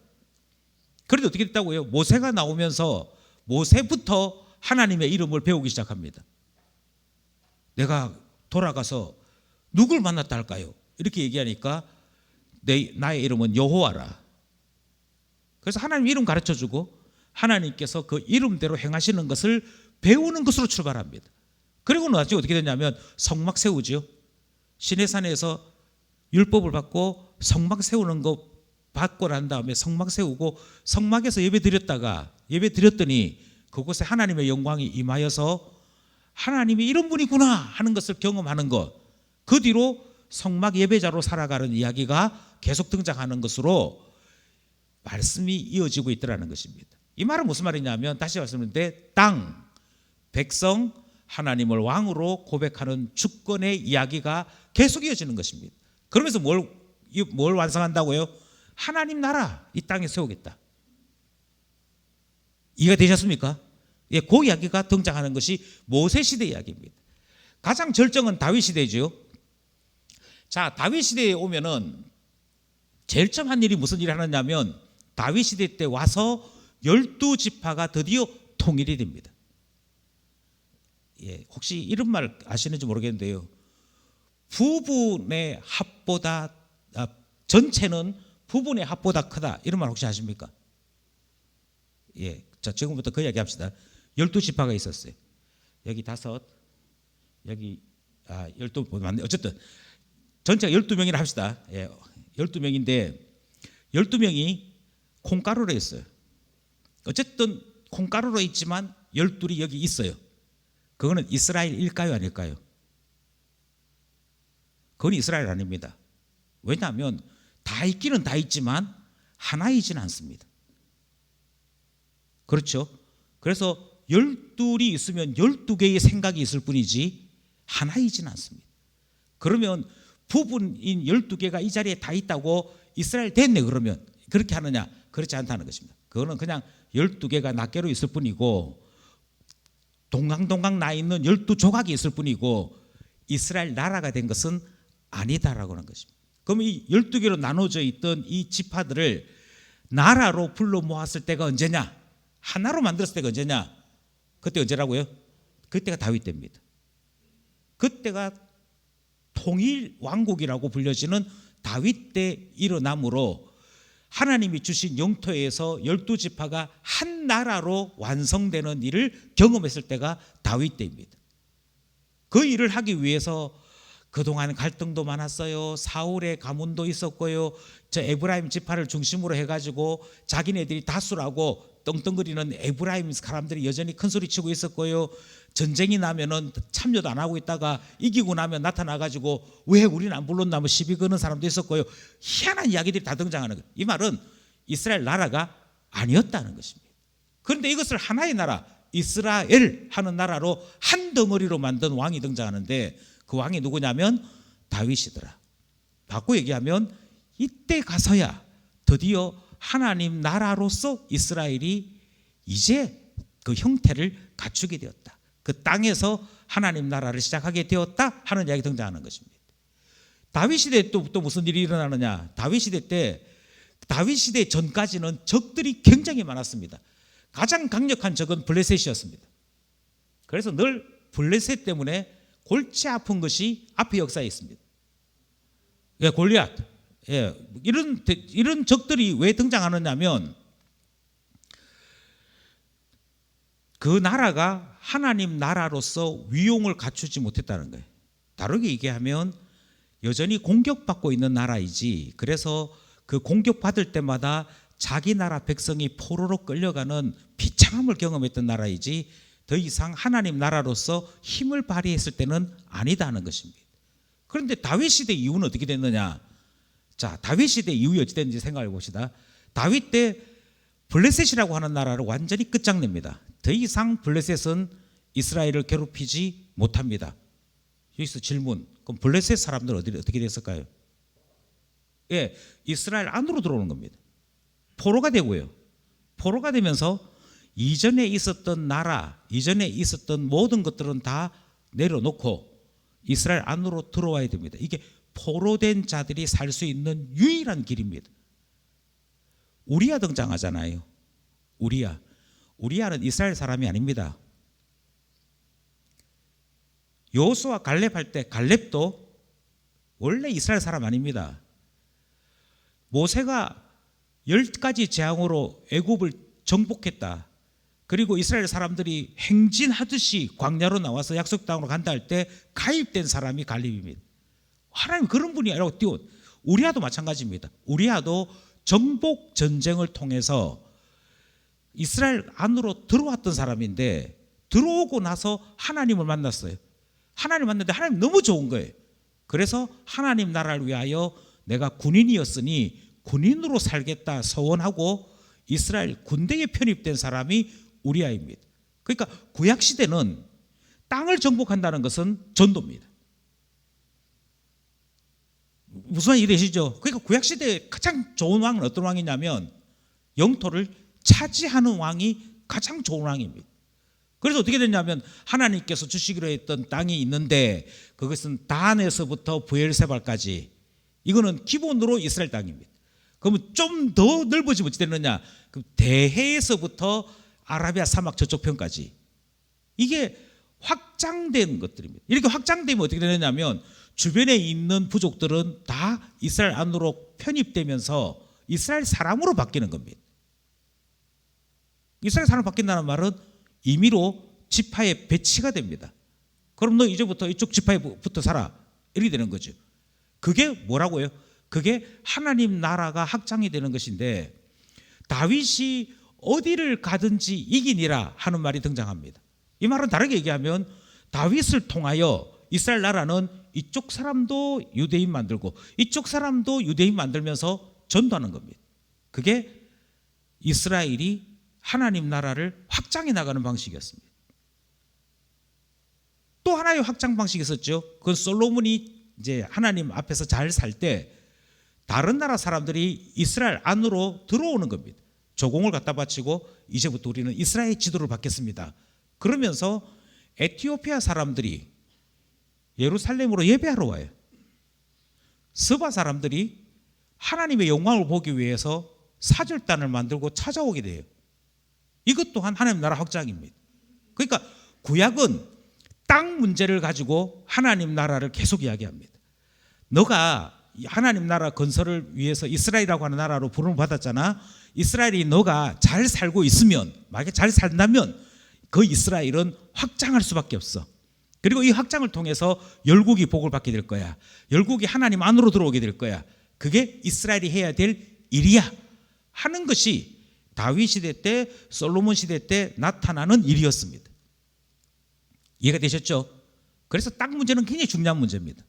그런데 어떻게 됐다고요? 모세가 나오면서 모세부터 하나님의 이름을 배우기 시작합니다. 내가 돌아가서 누굴 만났다 할까요? 이렇게 얘기하니까 나의 이름은 여호와라. 그래서 하나님 이름 가르쳐주고 하나님께서 그 이름대로 행하시는 것을 배우는 것으로 출발합니다. 그리고 나중에 어떻게 되냐면 성막 세우지요. 시내산에서 율법을 받고 성막 세우는 거 받고 난 다음에 성막 세우고 성막에서 예배 드렸더니 그곳에 하나님의 영광이 임하여서 하나님이 이런 분이구나 하는 것을 경험하는 것, 그 뒤로 성막 예배자로 살아가는 이야기가 계속 등장하는 것으로 말씀이 이어지고 있더라는 것입니다. 이 말은 무슨 말이냐면 다시 말씀드리는데 땅, 백성, 하나님을 왕으로 고백하는 주권의 이야기가 계속 이어지는 것입니다. 그러면서 뭘 완성한다고요? 하나님 나라 이 땅에 세우겠다. 이해가 되셨습니까? 예, 그 이야기가 등장하는 것이 모세 시대 이야기입니다. 가장 절정은 다윗 시대죠. 자, 다윗 시대에 오면은 제일 처음 한 일이 무슨 일을 하느냐면 다윗 시대 때 와서 12지파가 드디어 통일이 됩니다. 예, 혹시 이런 말 아시는지 모르겠는데요. 부분의 합보다 전체는 부분의 합보다 크다. 이런 말 혹시 아십니까? 예, 자, 지금부터 그 이야기 합시다. 12지파가 있었어요. 여기 5, 여기 12 맞네. 어쨌든 전체가 12명이라 합시다. 예, 12명인데 12명이 콩가루로 했어요. 어쨌든 콩가루로 있지만 12이 여기 있어요. 그거는 이스라엘일까요, 아닐까요? 그건 이스라엘 아닙니다. 왜냐하면 다 있기는 다 있지만 하나이지는 않습니다. 그렇죠? 그래서 12이 있으면 12개의 생각이 있을 뿐이지 하나이지는 않습니다. 그러면 부분인 12개가 이 자리에 다 있다고 이스라엘 됐네 그러면 그렇게 하느냐? 그렇지 않다는 것입니다. 그거는 그냥 12개가 낱개로 있을 뿐이고 동강동강 나 있는 12조각이 있을 뿐이고 이스라엘 나라가 된 것은 아니다라고 하는 것입니다. 그럼 이 12개로 나눠져 있던 이 지파들을 나라로 불러 모았을 때가 언제냐? 하나로 만들었을 때가 언제냐? 그때 언제라고요? 그때가 다윗 때입니다. 그때가 통일 왕국이라고 불려지는 다윗 때 일어남으로 하나님이 주신 영토에서 12지파가 한 나라로 완성되는 일을 경험했을 때가 다윗 때입니다. 그 일을 하기 위해서 그동안 갈등도 많았어요. 사울의 가문도 있었고요. 저 에브라임 지파를 중심으로 해가지고 자기네들이 다수라고 떵떵거리는 에브라임 사람들이 여전히 큰 소리 치고 있었고요. 전쟁이 나면은 참여도 안 하고 있다가 이기고 나면 나타나가지고 왜 우리는 안 불렀나 뭐 시비 거는 사람도 있었고요. 희한한 이야기들이 다 등장하는 거예요. 이 말은 이스라엘 나라가 아니었다는 것입니다. 그런데 이것을 하나의 나라 이스라엘 하는 나라로 한 덩어리로 만든 왕이 등장하는데 그 왕이 누구냐면 다윗이더라. 바꿔 얘기하면 이때 가서야 드디어 하나님 나라로서 이스라엘이 이제 그 형태를 갖추게 되었다. 그 땅에서 하나님 나라를 시작하게 되었다 하는 이야기 등장하는 것입니다. 다윗 시대에 또 무슨 일이 일어나느냐? 다윗 시대 때 다윗 시대 전까지는 적들이 굉장히 많았습니다. 가장 강력한 적은 블레셋이었습니다. 그래서 늘 블레셋 때문에 골치 아픈 것이 앞의 역사에 있습니다. 예, 골리앗. 예, 이런 적들이 왜 등장하느냐면 그 나라가 하나님 나라로서 위용을 갖추지 못했다는 거예요. 다르게 얘기하면 여전히 공격받고 있는 나라이지, 그래서 그 공격받을 때마다 자기 나라 백성이 포로로 끌려가는 비참함을 경험했던 나라이지 더 이상 하나님 나라로서 힘을 발휘했을 때는 아니다는 것입니다. 그런데 다윗 시대 이후는 어떻게 됐느냐? 자, 다윗 시대 이후에 어찌 됐는지 생각해 봅시다. 다윗 때 블레셋이라고 하는 나라를 완전히 끝장냅니다. 더 이상 블레셋은 이스라엘을 괴롭히지 못합니다. 여기서 질문, 그럼 블레셋 사람들은 어떻게 됐을까요? 예, 이스라엘 안으로 들어오는 겁니다. 포로가 되고요. 포로가 되면서 이전에 있었던 나라, 이전에 있었던 모든 것들은 다 내려놓고 이스라엘 안으로 들어와야 됩니다. 이게 포로된 자들이 살 수 있는 유일한 길입니다. 우리야 등장하잖아요. 우리야는 이스라엘 사람이 아닙니다. 여호수아 갈렙 할 때 갈렙도 원래 이스라엘 사람 아닙니다. 모세가 10가지 재앙으로 애굽을 정복했다. 그리고 이스라엘 사람들이 행진하듯이 광야로 나와서 약속 땅으로 간다 할 때 가입된 사람이 갈렙입니다. 하나님 그런 분이 아니라고 띄운. 우리아도 마찬가지입니다. 우리아도 정복 전쟁을 통해서 이스라엘 안으로 들어왔던 사람인데 들어오고 나서 하나님을 만났어요. 하나님 만났는데 하나님 너무 좋은 거예요. 그래서 하나님 나라를 위하여 내가 군인이었으니 군인으로 살겠다 서원하고 이스라엘 군대에 편입된 사람이 우리아입니다. 그러니까 구약시대는 땅을 정복한다는 것은 전도입니다. 무슨 말인지 이해되시죠? 그러니까 구약시대에 가장 좋은 왕은 어떤 왕이냐면 영토를 차지하는 왕이 가장 좋은 왕입니다. 그래서 어떻게 됐냐면 하나님께서 주시기로 했던 땅이 있는데 그것은 단에서부터 브엘세발까지 이거는 기본으로 이스라엘 땅입니다. 그러면 좀 더 넓어지면 어찌 되느냐? 대해에서부터 아라비아 사막 저쪽 편까지 이게 확장된 것들입니다. 이렇게 확장되면 어떻게 되느냐면 주변에 있는 부족들은 다 이스라엘 안으로 편입되면서 이스라엘 사람으로 바뀌는 겁니다. 이스라엘 사람 바뀐다는 말은 임의로 지파에 배치가 됩니다. 그럼 너 이제부터 이쪽 지파에 붙어 살아 이렇게 되는 거죠. 그게 뭐라고요? 그게 하나님 나라가 확장이 되는 것인데 다윗이 어디를 가든지 이기니라 하는 말이 등장합니다. 이 말은 다르게 얘기하면 다윗을 통하여 이스라엘 나라는 이쪽 사람도 유대인 만들고 이쪽 사람도 유대인 만들면서 전도하는 겁니다. 그게 이스라엘이 하나님 나라를 확장해 나가는 방식이었습니다. 또 하나의 확장 방식이 있었죠. 그건 솔로몬이 이제 하나님 앞에서 잘 살 때 다른 나라 사람들이 이스라엘 안으로 들어오는 겁니다. 조공을 갖다 바치고 이제부터 우리는 이스라엘 지도를 받겠습니다. 그러면서 에티오피아 사람들이 예루살렘으로 예배하러 와요. 스바 사람들이 하나님의 영광을 보기 위해서 사절단을 만들고 찾아오게 돼요. 이것 또한 하나님 나라 확장입니다. 그러니까 구약은 땅 문제를 가지고 하나님 나라를 계속 이야기합니다. 너가 하나님 나라 건설을 위해서 이스라엘이라고 하는 나라로 부름을 받았잖아. 이스라엘이 너가 잘 살고 있으면, 만약에 잘 산다면 그 이스라엘은 확장할 수밖에 없어. 그리고 이 확장을 통해서 열국이 복을 받게 될 거야. 열국이 하나님 안으로 들어오게 될 거야. 그게 이스라엘이 해야 될 일이야 하는 것이 다윗 시대 때, 솔로몬 시대 때 나타나는 일이었습니다. 이해가 되셨죠? 그래서 땅 문제는 굉장히 중요한 문제입니다.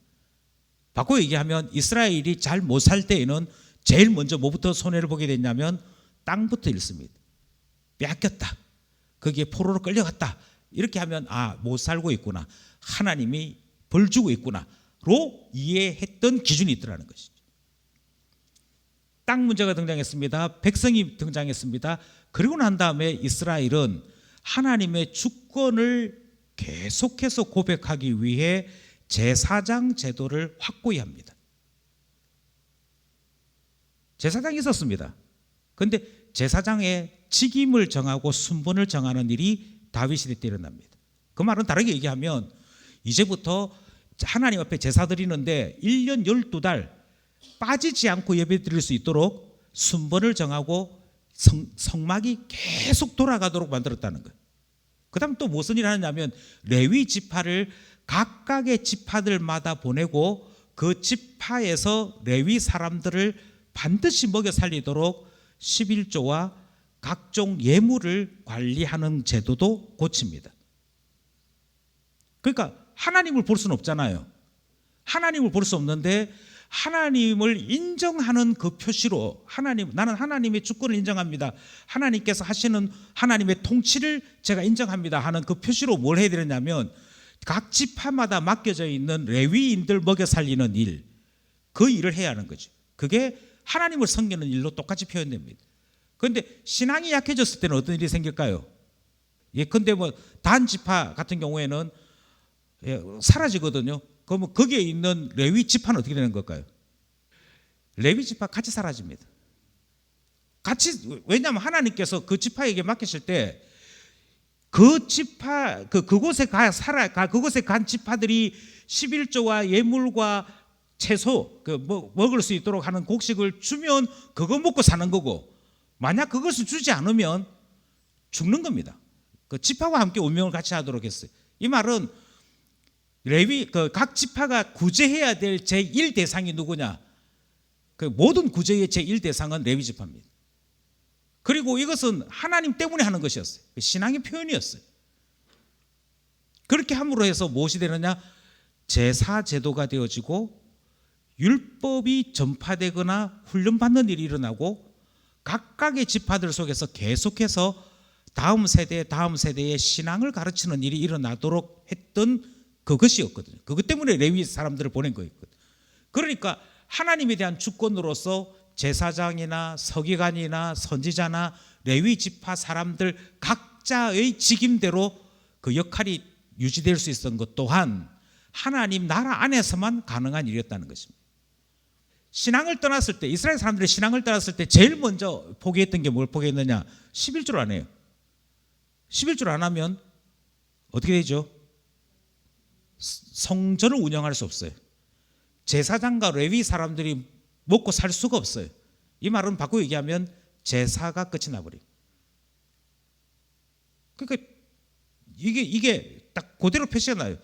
바꿔 얘기하면 이스라엘이 잘 못 살 때에는 제일 먼저 뭐부터 손해를 보게 됐냐면 땅부터 잃습니다. 뺏겼다. 거기에 포로로 끌려갔다. 이렇게 하면 못 살고 있구나. 하나님이 벌 주고 있구나로 이해했던 기준이 있더라는 것이죠. 땅 문제가 등장했습니다. 백성이 등장했습니다. 그리고 난 다음에 이스라엘은 하나님의 주권을 계속해서 고백하기 위해 제사장 제도를 확고히 합니다. 제사장이 있었습니다. 그런데 제사장의 직임을 정하고 순번을 정하는 일이 다윗 시대 때 일어납니다. 그 말은 다르게 얘기하면 이제부터 하나님 앞에 제사 드리는데 1년 12달 빠지지 않고 예배 드릴 수 있도록 순번을 정하고 성막이 계속 돌아가도록 만들었다는 거예요. 그 다음 또 무슨 일을 하느냐면 레위 지파를 각각의 지파들마다 보내고 그 지파에서 레위 사람들을 반드시 먹여 살리도록 11조와 각종 예물을 관리하는 제도도 고칩니다. 그러니까 하나님을 볼 수는 없잖아요. 하나님을 볼 수 없는데 하나님을 인정하는 그 표시로 나는 하나님의 주권을 인정합니다. 하나님께서 하시는 하나님의 통치를 제가 인정합니다 하는 그 표시로 뭘 해야 되냐면 각 지파마다 맡겨져 있는 레위인들 먹여 살리는 일, 그 일을 해야 하는 거죠. 그게 하나님을 섬기는 일로 똑같이 표현됩니다. 그런데 신앙이 약해졌을 때는 어떤 일이 생길까요? 예컨대 단 지파 같은 경우에는 사라지거든요. 그러면 거기에 있는 레위 지파는 어떻게 되는 걸까요? 레위 지파 같이 사라집니다. 왜냐하면 하나님께서 그 지파에게 맡기실 때 그 지파 그곳에 그곳에 간 지파들이 11조와 예물과 채소 먹을 수 있도록 하는 곡식을 주면 그거 먹고 사는 거고, 만약 그것을 주지 않으면 죽는 겁니다. 그 지파와 함께 운명을 같이 하도록 했어요. 이 말은 레위 각 지파가 구제해야 될 제1 대상이 누구냐? 그 모든 구제의 제1 대상은 레위 지파입니다. 그리고 이것은 하나님 때문에 하는 것이었어요. 신앙의 표현이었어요. 그렇게 함으로 해서 무엇이 되느냐? 제사 제도가 되어지고 율법이 전파되거나 훈련받는 일이 일어나고 각각의 지파들 속에서 계속해서 다음 세대의 신앙을 가르치는 일이 일어나도록 했던 그것이었거든요. 그것 때문에 레위 사람들을 보낸 거였거든요. 그러니까 하나님에 대한 주권으로서 제사장이나 서기관이나 선지자나 레위 지파 사람들 각자의 직임대로 그 역할이 유지될 수 있었던 것 또한 하나님 나라 안에서만 가능한 일이었다는 것입니다. 신앙을 떠났을 때, 이스라엘 사람들의 신앙을 떠났을 때 제일 먼저 포기했던 게 뭘 포기했느냐? 11조를 안 해요. 11조를 안 하면 어떻게 되죠? 성전을 운영할 수 없어요. 제사장과 레위 사람들이 먹고 살 수가 없어요. 이 말은 바꾸어 얘기하면 제사가 끝이 나버려요. 그러니까 이게 딱 그대로 표시가 나요.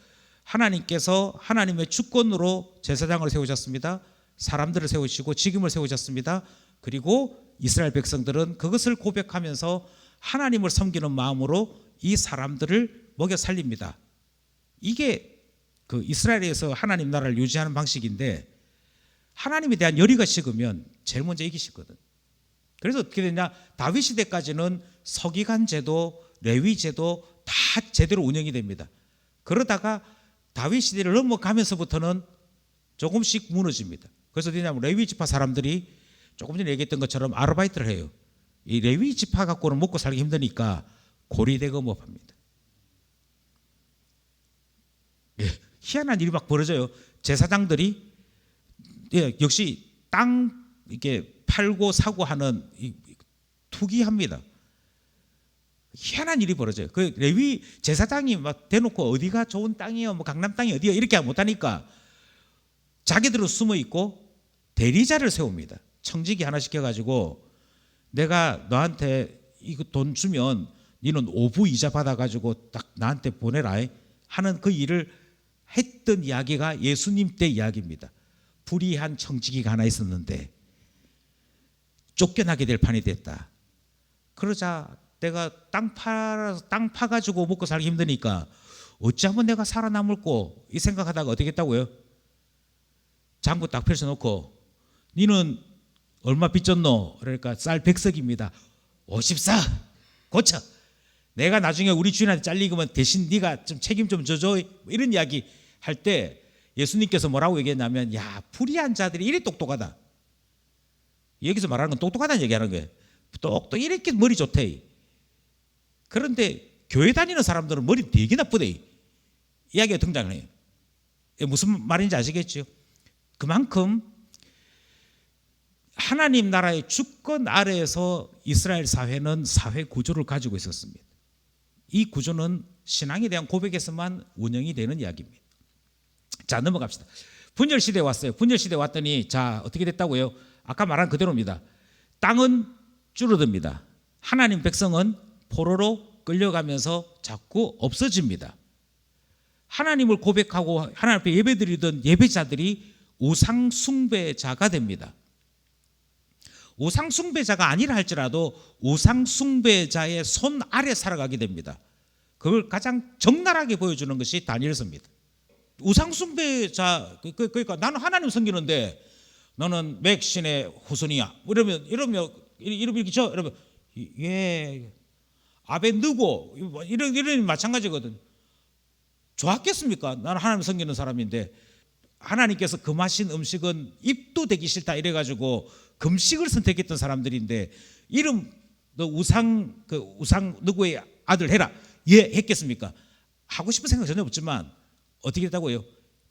하나님께서 하나님의 주권으로 제사장을 세우셨습니다. 사람들을 세우시고 직임을 세우셨습니다. 그리고 이스라엘 백성들은 그것을 고백하면서 하나님을 섬기는 마음으로 이 사람들을 먹여 살립니다. 이게 그 이스라엘에서 하나님 나라를 유지하는 방식인데, 하나님에 대한 열의가 식으면 제일 먼저 이기시거든. 그래서 어떻게 되냐? 다윗 시대까지는 서기관 제도, 레위 제도 다 제대로 운영이 됩니다. 그러다가 다윗 시대를 넘어가면서부터는 조금씩 무너집니다. 그래서 어디냐면 레위 지파 사람들이 조금 전에 얘기했던 것처럼 아르바이트를 해요. 이 레위 지파 갖고는 먹고 살기 힘드니까 고리대금업합니다. 희한한 일이 막 벌어져요. 제사장들이 역시 땅 이렇게 팔고 사고 하는 투기합니다. 희한한 일이 벌어져요. 그 레위 제사장이 막 대놓고 어디가 좋은 땅이요, 뭐 강남 땅이 어디요 이렇게 못하니까 자기들은 숨어 있고 대리자를 세웁니다. 청지기 하나 시켜가지고 내가 너한테 이거 돈 주면 너는 5부 이자 받아가지고 딱 나한테 보내라 하는 그 일을 했던 이야기가 예수님 때 이야기입니다. 불의한 청지기가 하나 있었는데 쫓겨나게 될 판이 됐다. 그러자 내가 땅 파가지고 먹고 살기 힘드니까 어찌하면 내가 살아남을꼬 이 생각하다가 어떻게 했다고요? 장부 딱 펼쳐놓고 니는 얼마 빚졌노? 그러니까 쌀 100석입니다. 54 고쳐. 내가 나중에 우리 주인한테 잘리면 대신 네가 좀 책임 좀 져줘. 이런 이야기 할 때 예수님께서 뭐라고 얘기했냐면, 야, 불의한 자들이 이리 똑똑하다. 여기서 말하는 건 똑똑하다는 얘기하는 거예요. 똑똑 이렇게 머리 좋대. 그런데 교회 다니는 사람들은 머리 되게 나쁘대. 이야기가 등장을 해요. 무슨 말인지 아시겠죠? 그만큼 하나님 나라의 주권 아래에서 이스라엘 사회는 사회 구조를 가지고 있었습니다. 이 구조는 신앙에 대한 고백에서만 운영이 되는 이야기입니다. 자, 넘어갑시다. 분열시대에 왔어요. 분열시대에 왔더니 자, 어떻게 됐다고요? 아까 말한 그대로입니다. 땅은 줄어듭니다. 하나님 백성은 포로로 끌려가면서 자꾸 없어집니다. 하나님을 고백하고 하나님 앞에 예배드리던 예배자들이 우상 숭배자가 됩니다. 우상 숭배자가 아니라 할지라도 우상 숭배자의 손 아래 살아가게 됩니다. 그걸 가장 적나라하게 보여주는 것이 다니엘서입니다. 우상 숭배자, 그러니까 나는 하나님 섬기는데 너는 맥신의 후손이야. 이러면 이렇게 저 여러분 예 아벤느고 이런 마찬가지거든. 좋았겠습니까? 나는 하나님 섬기는 사람인데 하나님께서 금하신 음식은 입도 되기 싫다 이래가지고 금식을 선택했던 사람들인데 이름 너 우상 누구의 아들 해라 예 했겠습니까? 하고 싶은 생각 전혀 없지만 어떻게 됐다고요?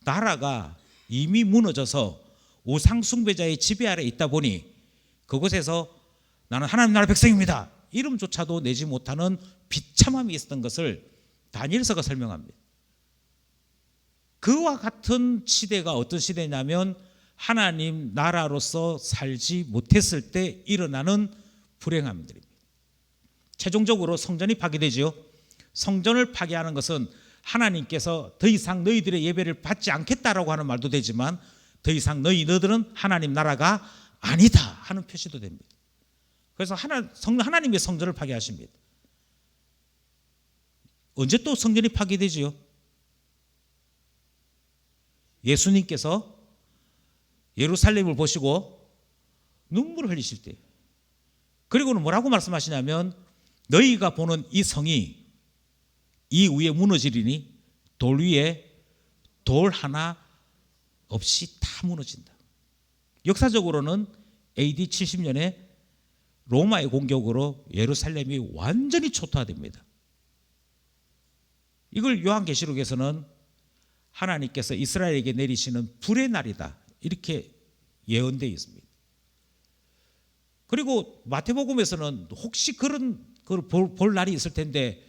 나라가 이미 무너져서 우상 숭배자의 지배 아래 있다 보니 그곳에서 나는 하나님 나라 백성입니다 이름조차도 내지 못하는 비참함이 있었던 것을 다니엘서가 설명합니다. 그와 같은 시대가 어떤 시대냐면 하나님 나라로서 살지 못했을 때 일어나는 불행함들입니다. 최종적으로 성전이 파괴되지요. 성전을 파괴하는 것은 하나님께서 더 이상 너희들의 예배를 받지 않겠다라고 하는 말도 되지만 더 이상 너희들은 하나님 나라가 아니다 하는 표시도 됩니다. 그래서 하나님의 성전을 파괴하십니다. 언제 또 성전이 파괴되지요? 예수님께서 예루살렘을 보시고 눈물을 흘리실 때, 그리고는 뭐라고 말씀하시냐면 너희가 보는 이 성이 이 위에 무너지리니 돌 위에 돌 하나 없이 다 무너진다. 역사적으로는 AD 70년에 로마의 공격으로 예루살렘이 완전히 초토화됩니다. 이걸 요한계시록에서는 하나님께서 이스라엘에게 내리시는 불의 날이다 이렇게 예언되어 있습니다. 그리고 마태복음에서는 혹시 그런 걸 볼 날이 있을 텐데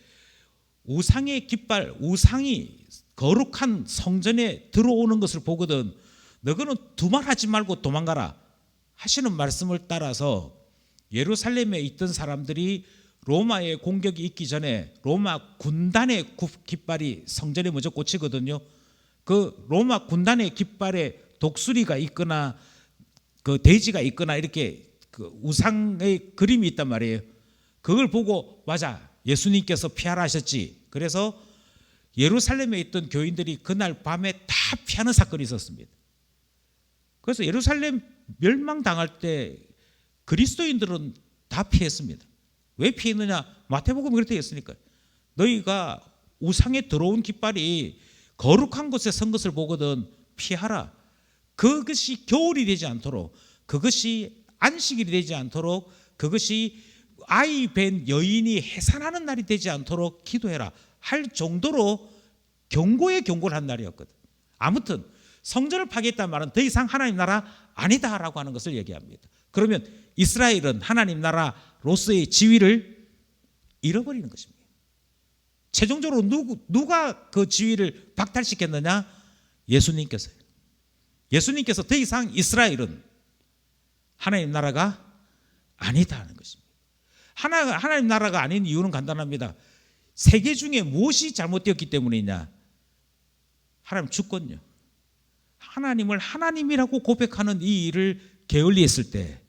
우상의 깃발, 우상이 거룩한 성전에 들어오는 것을 보거든 너희는 두말하지 말고 도망가라 하시는 말씀을 따라서 예루살렘에 있던 사람들이 로마의 공격이 있기 전에 로마 군단의 깃발이 성전에 먼저 꽂히거든요. 그 로마 군단의 깃발에 독수리가 있거나 그 돼지가 있거나 이렇게 그 우상의 그림이 있단 말이에요. 그걸 보고 맞아 예수님께서 피하라 하셨지. 그래서 예루살렘에 있던 교인들이 그날 밤에 다 피하는 사건이 있었습니다. 그래서 예루살렘 멸망당할 때 그리스도인들은 다 피했습니다. 왜 피했느냐? 마태복음이 그렇게 했으니까. 너희가 우상에 들어온 깃발이 거룩한 곳에 선 것을 보거든 피하라. 그것이 겨울이 되지 않도록, 그것이 안식일이 되지 않도록, 그것이 아이 뵌 여인이 해산하는 날이 되지 않도록 기도해라 할 정도로 경고를 한 날이었거든. 아무튼 성전을 파괴했다는 말은 더 이상 하나님 나라 아니다라고 하는 것을 얘기합니다. 그러면 이스라엘은 하나님 나라로서의 지위를 잃어버리는 것입니다. 최종적으로 누가 그 지위를 박탈시켰느냐? 예수님께서요. 예수님께서 더 이상 이스라엘은 하나님 나라가 아니다 하는 것입니다. 하나님 나라가 아닌 이유는 간단합니다. 세계 중에 무엇이 잘못되었기 때문이냐? 하나님 주권요. 하나님을 하나님이라고 고백하는 이 일을 게을리했을 때,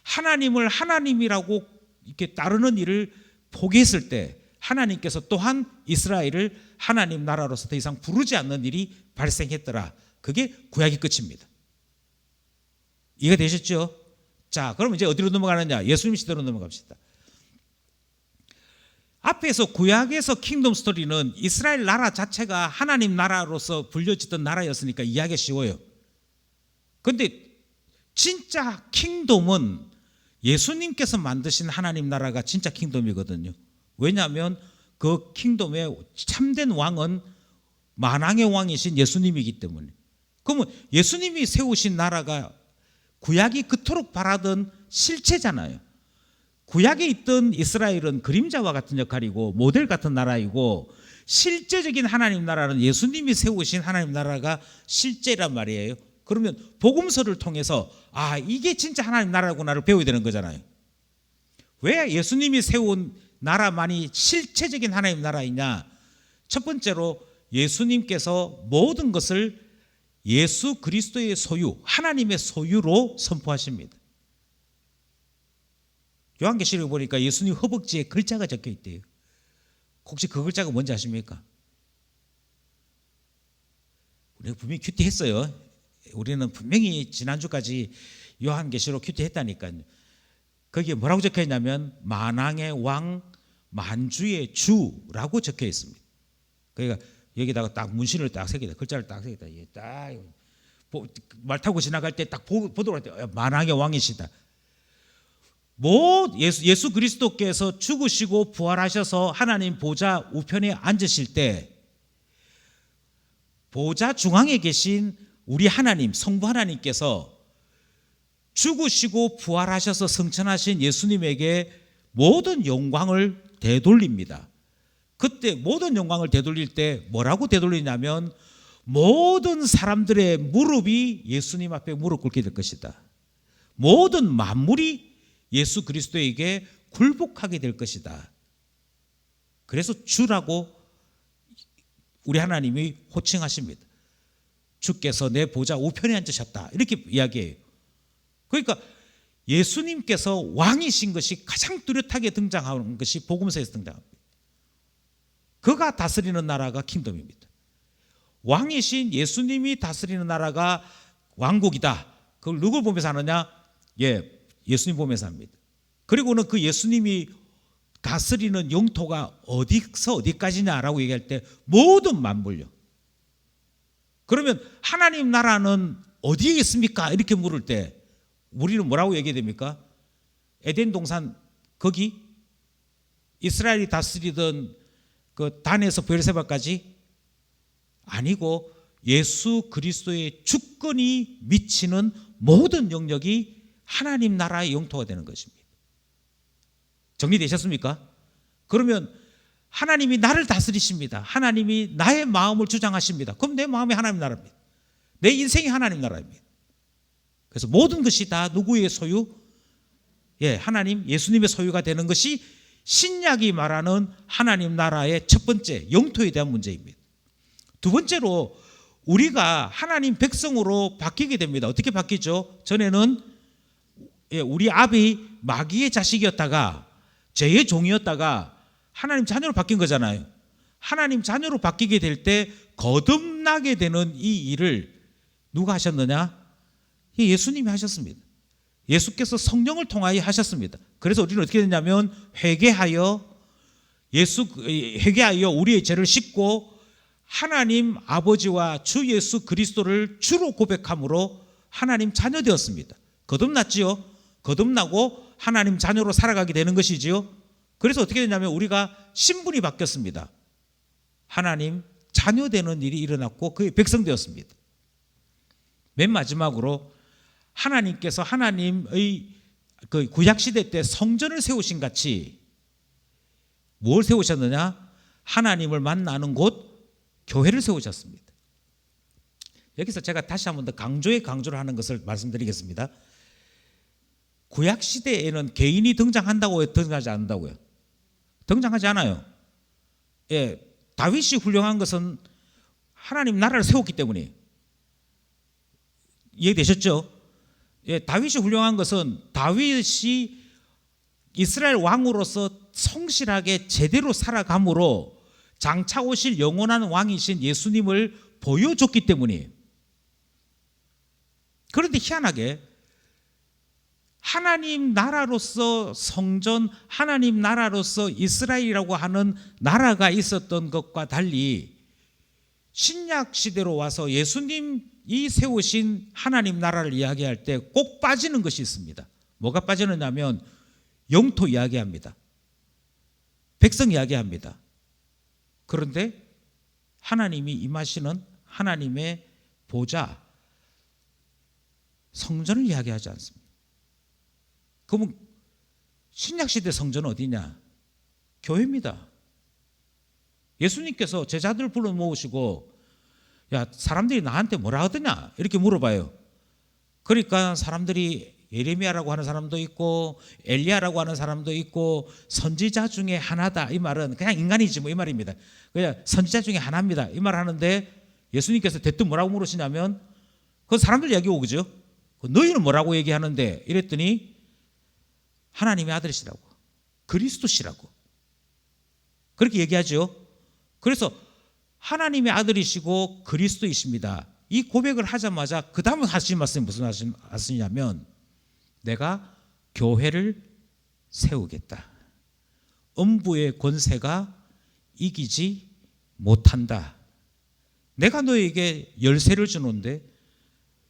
하나님을 하나님이라고 이렇게 따르는 일을 포기했을 때, 하나님께서 또한 이스라엘을 하나님 나라로서 더 이상 부르지 않는 일이 발생했더라. 그게 구약의 끝입니다. 이해가 되셨죠? 자, 그럼 이제 어디로 넘어가느냐? 예수님 시대로 넘어갑시다. 앞에서 구약에서 킹덤 스토리는 이스라엘 나라 자체가 하나님 나라로서 불려지던 나라였으니까 이해하기 쉬워요. 그런데 진짜 킹덤은 예수님께서 만드신 하나님 나라가 진짜 킹덤이거든요. 왜냐하면 그 킹덤의 참된 왕은 만왕의 왕이신 예수님이기 때문에. 그러면 예수님이 세우신 나라가 구약이 그토록 바라던 실체잖아요. 구약에 있던 이스라엘은 그림자와 같은 역할이고 모델 같은 나라이고, 실제적인 하나님 나라는 예수님이 세우신 하나님 나라가 실제란 말이에요. 그러면 복음서를 통해서 아, 이게 진짜 하나님 나라구나를 배워야 되는 거잖아요. 왜 예수님이 세운 나라만이 실체적인 하나님 나라이냐? 첫 번째로 예수님께서 모든 것을 예수 그리스도의 소유, 하나님의 소유로 선포하십니다. 요한계시록에 보니까 예수님 허벅지에 글자가 적혀 있대요. 혹시 그 글자가 뭔지 아십니까? 우리가 분명히 큐티했어요. 우리는 분명히 지난주까지 요한계시록 큐티했다니까요. 거기에 뭐라고 적혀 있냐면 만왕의 왕, 만주의 주라고 적혀 있습니다. 그러니까 여기다가 딱 문신을 딱 새기다, 글자를 딱 새기다. 딱 말 타고 지나갈 때 딱 보도록 할 때 만왕의 왕이시다. 예수 그리스도께서 죽으시고 부활하셔서 하나님 보좌 우편에 앉으실 때 보좌 중앙에 계신 우리 하나님, 성부 하나님께서 죽으시고 부활하셔서 승천하신 예수님에게 모든 영광을 되돌립니다. 그때 모든 영광을 되돌릴 때 뭐라고 되돌리냐면 모든 사람들의 무릎이 예수님 앞에 무릎 꿇게 될 것이다. 모든 만물이 예수 그리스도에게 굴복하게 될 것이다. 그래서 주라고 우리 하나님이 호칭하십니다. 주께서 내 보좌 우편에 앉으셨다. 이렇게 이야기해요. 그러니까 예수님께서 왕이신 것이 가장 뚜렷하게 등장하는 것이 복음서에서 등장합니다. 그가 다스리는 나라가 킹덤입니다. 왕이신 예수님이 다스리는 나라가 왕국이다. 그걸 누굴 보면서 하느냐? 예수님 보면서 합니다. 그리고는 그 예수님이 다스리는 영토가 어디서 어디까지냐라고 얘기할 때 모든 만물요. 그러면 하나님 나라는 어디에 있습니까? 이렇게 물을 때 우리는 뭐라고 얘기해야 됩니까? 에덴 동산 거기? 이스라엘이 다스리던 그 단에서 베르세바까지? 아니고 예수 그리스도의 주권이 미치는 모든 영역이 하나님 나라의 영토가 되는 것입니다. 정리되셨습니까? 그러면 하나님이 나를 다스리십니다. 하나님이 나의 마음을 주장하십니다. 그럼 내 마음이 하나님 나라입니다. 내 인생이 하나님 나라입니다. 그래서 모든 것이 다 누구의 소유? 하나님 예수님의 소유가 되는 것이 신약이 말하는 하나님 나라의 첫 번째 영토에 대한 문제입니다. 두 번째로 우리가 하나님 백성으로 바뀌게 됩니다. 어떻게 바뀌죠? 전에는 우리 아비 마귀의 자식이었다가 죄의 종이었다가 하나님 자녀로 바뀐 거잖아요. 하나님 자녀로 바뀌게 될 때 거듭나게 되는 이 일을 누가 하셨느냐? 예수님이 하셨습니다. 예수께서 성령을 통하여 하셨습니다. 그래서 우리는 어떻게 됐냐면 회개하여 우리의 죄를 씻고 하나님 아버지와 주 예수 그리스도를 주로 고백함으로 하나님 자녀 되었습니다. 거듭났지요. 거듭나고 하나님 자녀로 살아가게 되는 것이지요. 그래서 어떻게 되냐면 우리가 신분이 바뀌었습니다. 하나님 자녀 되는 일이 일어났고 그의 백성 되었습니다. 맨 마지막으로 하나님께서 하나님의 그 구약시대 때 성전을 세우신 같이 뭘 세우셨느냐? 하나님을 만나는 곳 교회를 세우셨습니다. 여기서 제가 다시 한 번 더 강조를 하는 것을 말씀드리겠습니다. 구약시대에는 개인이 등장한다고요? 등장하지 않는다고요? 등장하지 않아요. 다윗이 훌륭한 것은 하나님 나라를 세웠기 때문에 이해되셨죠? 다윗이 훌륭한 것은 다윗이 이스라엘 왕으로서 성실하게 제대로 살아감으로 장차 오실 영원한 왕이신 예수님을 보여줬기 때문이에요. 그런데 희한하게 하나님 나라로서 성전, 하나님 나라로서 이스라엘이라고 하는 나라가 있었던 것과 달리 신약 시대로 와서 예수님이 세우신 하나님 나라를 이야기할 때 꼭 빠지는 것이 있습니다. 뭐가 빠지느냐면 영토 이야기합니다. 백성 이야기합니다. 그런데 하나님이 임하시는 하나님의 보좌, 성전을 이야기하지 않습니다. 그러면 신약시대 성전은 어디냐? 교회입니다. 예수님께서 제자들 불러 모으시고 야 사람들이 나한테 뭐라 하더냐 이렇게 물어봐요. 그러니까 사람들이 예레미야라고 하는 사람도 있고 엘리야라고 하는 사람도 있고 선지자 중에 하나다 이 말은 그냥 인간이지 뭐 이 말입니다. 그냥 선지자 중에 하나입니다 이 말 하는데 예수님께서 대뜸 뭐라고 물으시냐면 그 사람들 이야기 오그죠. 너희는 뭐라고 얘기하는데 이랬더니 하나님의 아들이시라고 그리스도시라고 그렇게 얘기하죠. 그래서 하나님의 아들이시고 그리스도이십니다. 이 고백을 하자마자 그 다음에 하신 말씀이 무슨 말씀이냐면 내가 교회를 세우겠다. 음부의 권세가 이기지 못한다. 내가 너에게 열쇠를 주는데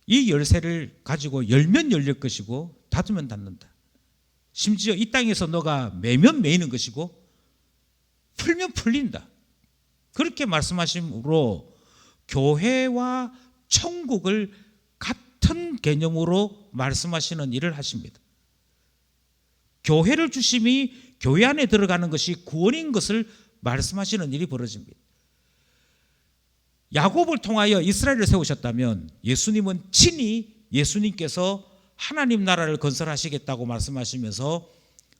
이 열쇠를 가지고 열면 열릴 것이고 닫으면 닫는다. 심지어 이 땅에서 너가 매면 매이는 것이고 풀면 풀린다. 그렇게 말씀하심으로 교회와 천국을 같은 개념으로 말씀하시는 일을 하십니다. 교회를 주심이 교회 안에 들어가는 것이 구원인 것을 말씀하시는 일이 벌어집니다. 야곱을 통하여 이스라엘을 세우셨다면 예수님은 친히 예수님께서 하나님 나라를 건설하시겠다고 말씀하시면서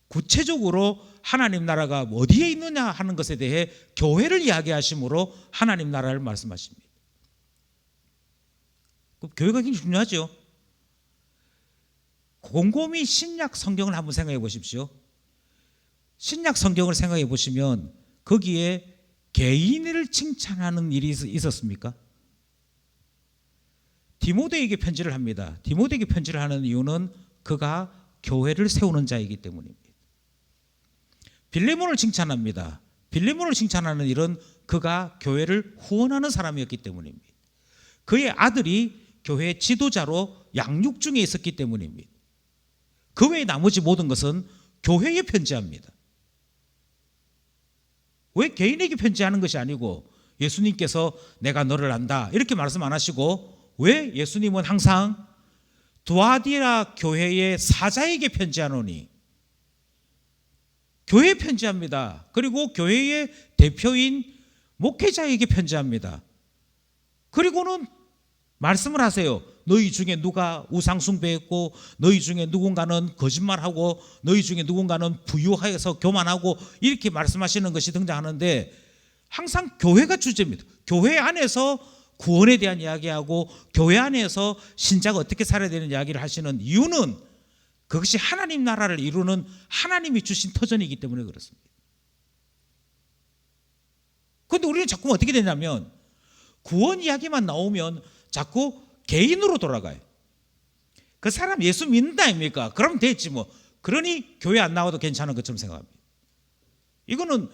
구체적으로 하나님 나라가 어디에 있느냐 하는 것에 대해 교회를 이야기하심으로 하나님 나라를 말씀하십니다. 교회가 굉장히 중요하죠. 곰곰이 신약 성경을 한번 생각해 보십시오. 신약 성경을 생각해 보시면 거기에 개인을 칭찬하는 일이 있었습니까? 디모데에게 편지를 합니다. 디모데에게 편지를 하는 이유는 그가 교회를 세우는 자이기 때문입니다. 빌레몬을 칭찬합니다. 빌레몬을 칭찬하는 일은 그가 교회를 후원하는 사람이었기 때문입니다. 그의 아들이 교회의 지도자로 양육 중에 있었기 때문입니다. 그 외의 나머지 모든 것은 교회에 편지합니다. 왜 개인에게 편지하는 것이 아니고 예수님께서 내가 너를 안다 이렇게 말씀 안 하시고 왜 예수님은 항상 두아디라 교회의 사자에게 편지하노니 교회에 편지합니다. 그리고 교회의 대표인 목회자에게 편지합니다. 그리고는 말씀을 하세요. 너희 중에 누가 우상 숭배했고 너희 중에 누군가는 거짓말하고 너희 중에 누군가는 부유해서 교만하고 이렇게 말씀하시는 것이 등장하는데 항상 교회가 주제입니다. 교회 안에서 구원에 대한 이야기하고 교회 안에서 신자가 어떻게 살아야 되는 이야기를 하시는 이유는 그것이 하나님 나라를 이루는 하나님이 주신 터전이기 때문에 그렇습니다. 그런데 우리는 자꾸 어떻게 되냐면 구원 이야기만 나오면 자꾸 개인으로 돌아가요. 그 사람 예수 믿는다 아닙니까? 그럼 됐지 뭐. 그러니 교회 안 나와도 괜찮은 것처럼 생각합니다. 이거는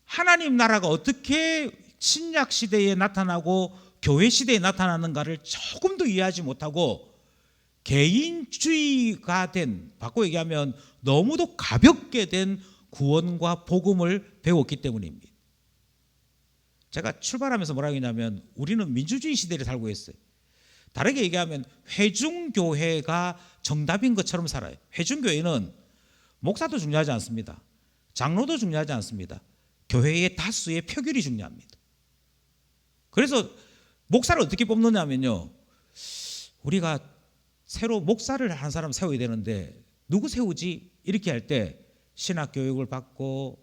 하나님 나라가 어떻게 신약 시대에 나타나고 교회 시대에 나타나는가를 조금 더 이해하지 못하고 개인주의가 된, 바꿔 얘기하면 너무도 가볍게 된 구원과 복음을 배웠기 때문입니다. 제가 출발하면서 뭐라고 했냐면 우리는 민주주의 시대를 살고 있어요. 다르게 얘기하면 회중교회가 정답인 것처럼 살아요. 회중교회는 목사도 중요하지 않습니다. 장로도 중요하지 않습니다. 교회의 다수의 표결이 중요합니다. 그래서 목사를 어떻게 뽑느냐면요, 우리가 새로 목사를 한 사람 세워야 되는데 누구 세우지? 이렇게 할 때 신학교육을 받고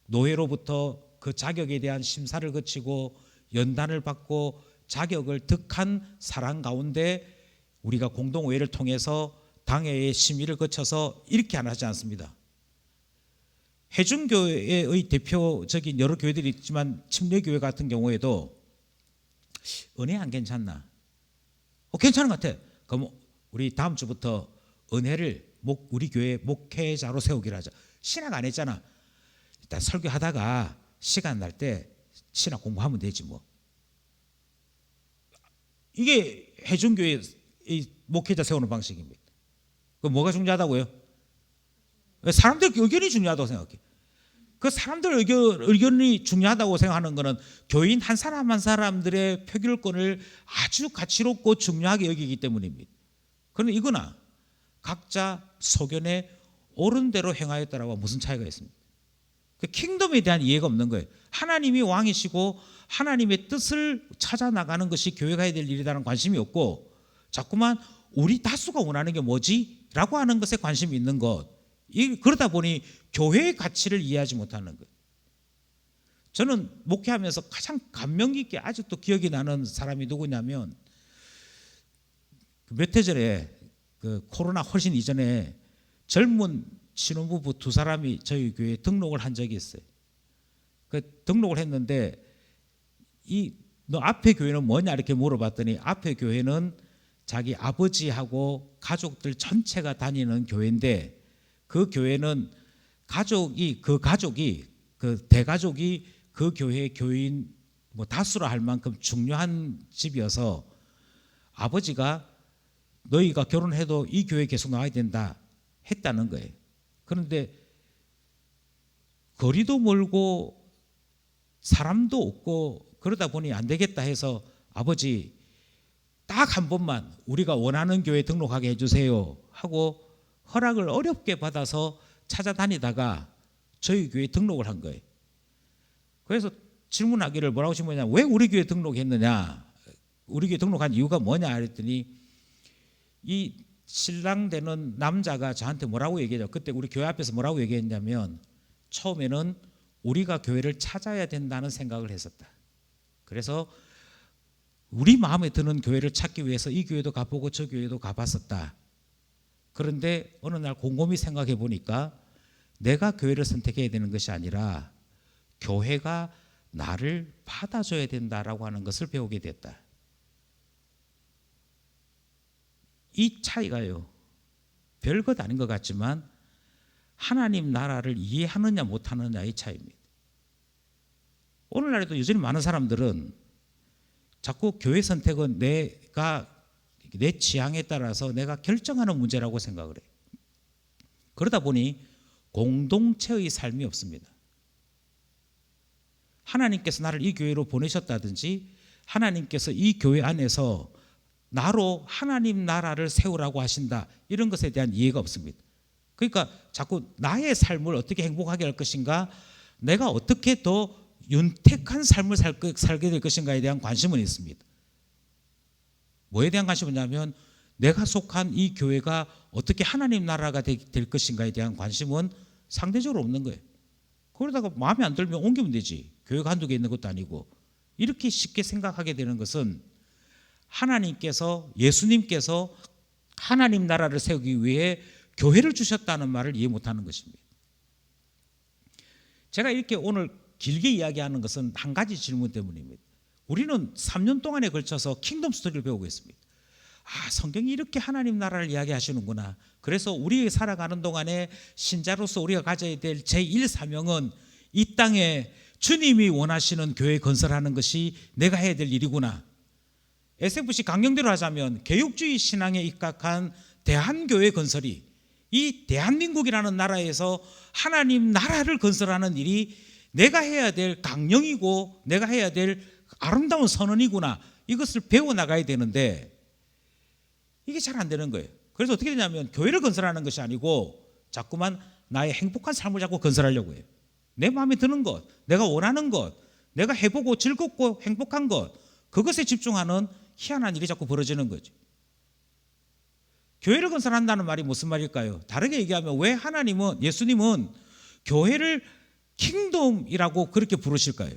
노회로부터 그 자격에 대한 심사를 거치고 연단을 받고 자격을 득한 사람 가운데 우리가 공동의회를 통해서 당회의 심의를 거쳐서 이렇게 안 하지 않습니다. 회중교회의 대표적인 여러 교회들이 있지만 침례교회 같은 경우에도 은혜 안 괜찮나? 괜찮은 것 같아. 그럼 우리 다음 주부터 은혜를 우리 교회 목회자로 세우기로 하자. 신학 안 했잖아. 일단 설교하다가 시간 날 때 신학 공부하면 되지 뭐. 이게 회중교회 목회자 세우는 방식입니다. 그 뭐가 중요하다고요? 사람들 의견이 중요하다고 생각해. 그 사람들 의견이 중요하다고 생각하는 것은 교인 한 사람 한 사람들의 표결권을 아주 가치롭고 중요하게 여기기 때문입니다. 그런데 이거나 각자 소견에 옳은 대로 행하였다라고 무슨 차이가 있습니까? 그 킹덤에 대한 이해가 없는 거예요. 하나님이 왕이시고 하나님의 뜻을 찾아 나가는 것이 교회가 해야 될 일이라는 관심이 없고 자꾸만 우리 다수가 원하는 게 뭐지? 라고 하는 것에 관심이 있는 것. 그러다 보니 교회의 가치를 이해하지 못하는 거예요. 저는 목회하면서 가장 감명 깊게 아직도 기억이 나는 사람이 누구냐면 몇 해 전에 그 코로나 훨씬 이전에 젊은 신혼부부 두 사람이 저희 교회에 등록을 한 적이 있어요. 그 등록을 했는데 너 앞에 교회는 뭐냐 이렇게 물어봤더니 앞에 교회는 자기 아버지하고 가족들 전체가 다니는 교회인데 그 교회는 그 대가족이 그 교회의 교인 뭐 다수라 할 만큼 중요한 집이어서 아버지가 너희가 결혼해도 이 교회에 계속 나와야 된다 했다는 거예요. 그런데 거리도 멀고 사람도 없고 그러다 보니 안 되겠다 해서 아버지 딱 한 번만 우리가 원하는 교회에 등록하게 해주세요 하고 허락을 어렵게 받아서 찾아다니다가 저희 교회에 등록을 한 거예요. 그래서 질문하기를 뭐라고 질문했냐, 왜 우리 교회에 등록했느냐, 우리 교회 등록한 이유가 뭐냐 그랬더니 이 신랑 되는 남자가 저한테 뭐라고 얘기하죠. 그때 우리 교회 앞에서 뭐라고 얘기했냐면, 처음에는 우리가 교회를 찾아야 된다는 생각을 했었다. 그래서 우리 마음에 드는 교회를 찾기 위해서 이 교회도 가보고 저 교회도 가봤었다. 그런데 어느 날 곰곰이 생각해 보니까 내가 교회를 선택해야 되는 것이 아니라 교회가 나를 받아줘야 된다라고 하는 것을 배우게 됐다. 이 차이가요, 별것 아닌 것 같지만 하나님 나라를 이해하느냐 못하느냐의 차이입니다. 오늘날에도 여전히 많은 사람들은 자꾸 교회 선택은 내가 내 취향에 따라서 내가 결정하는 문제라고 생각을 해요. 그러다 보니 공동체의 삶이 없습니다. 하나님께서 나를 이 교회로 보내셨다든지 하나님께서 이 교회 안에서 나로 하나님 나라를 세우라고 하신다, 이런 것에 대한 이해가 없습니다. 그러니까 자꾸 나의 삶을 어떻게 행복하게 할 것인가, 내가 어떻게 더 윤택한 삶을 살게 될 것인가에 대한 관심은 있습니다. 뭐에 대한 관심이냐면 내가 속한 이 교회가 어떻게 하나님 나라가 될 것인가에 대한 관심은 상대적으로 없는 거예요. 그러다가 마음에 안 들면 옮기면 되지, 교회가 한두 개 있는 것도 아니고. 이렇게 쉽게 생각하게 되는 것은 하나님께서, 예수님께서 하나님 나라를 세우기 위해 교회를 주셨다는 말을 이해 못하는 것입니다. 제가 이렇게 오늘 길게 이야기하는 것은 한 가지 질문 때문입니다. 우리는 3년 동안에 걸쳐서 킹덤 스토리를 배우고 있습니다. 성경이 이렇게 하나님 나라를 이야기하시는구나. 그래서 우리 살아가는 동안에 신자로서 우리가 가져야 될 제1사명은 이 땅에 주님이 원하시는 교회 건설하는 것이 내가 해야 될 일이구나. SFC 강령대로 하자면 개혁주의 신앙에 입각한 대한교회 건설이, 이 대한민국이라는 나라에서 하나님 나라를 건설하는 일이 내가 해야 될 강령이고 내가 해야 될 아름다운 선언이구나. 이것을 배워나가야 되는데 이게 잘 안 되는 거예요. 그래서 어떻게 되냐면 교회를 건설하는 것이 아니고 자꾸만 나의 행복한 삶을 자꾸 건설하려고 해요. 내 마음에 드는 것, 내가 원하는 것, 내가 해보고 즐겁고 행복한 것, 그것에 집중하는 희한한 일이 자꾸 벌어지는 거죠. 교회를 건설한다는 말이 무슨 말일까요? 다르게 얘기하면 왜 하나님은, 예수님은 교회를 킹덤이라고 그렇게 부르실까요?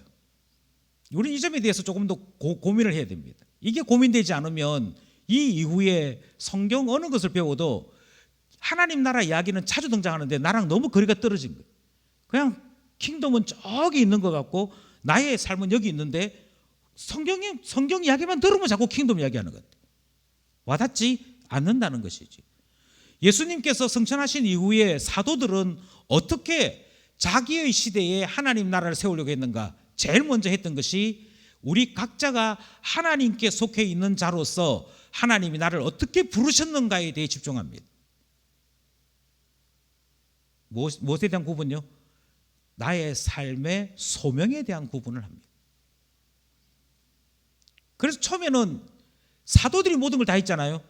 우리는 이 점에 대해서 조금 더 고민을 해야 됩니다. 이게 고민되지 않으면 이 이후에 성경 어느 것을 배워도 하나님 나라 이야기는 자주 등장하는데 나랑 너무 거리가 떨어진 거예요. 그냥 킹덤은 저기 있는 것 같고 나의 삶은 여기 있는데 성경 이야기만 들으면 자꾸 킹덤 이야기하는 것 같아요. 와닿지 않는다는 것이지. 예수님께서 승천하신 이후에 사도들은 어떻게 자기의 시대에 하나님 나라를 세우려고 했는가? 제일 먼저 했던 것이 우리 각자가 하나님께 속해 있는 자로서 하나님이 나를 어떻게 부르셨는가에 대해 집중합니다. 무엇에 대한 구분요? 나의 삶의 소명에 대한 구분을 합니다. 그래서 처음에는 사도들이 모든 걸 다 했잖아요.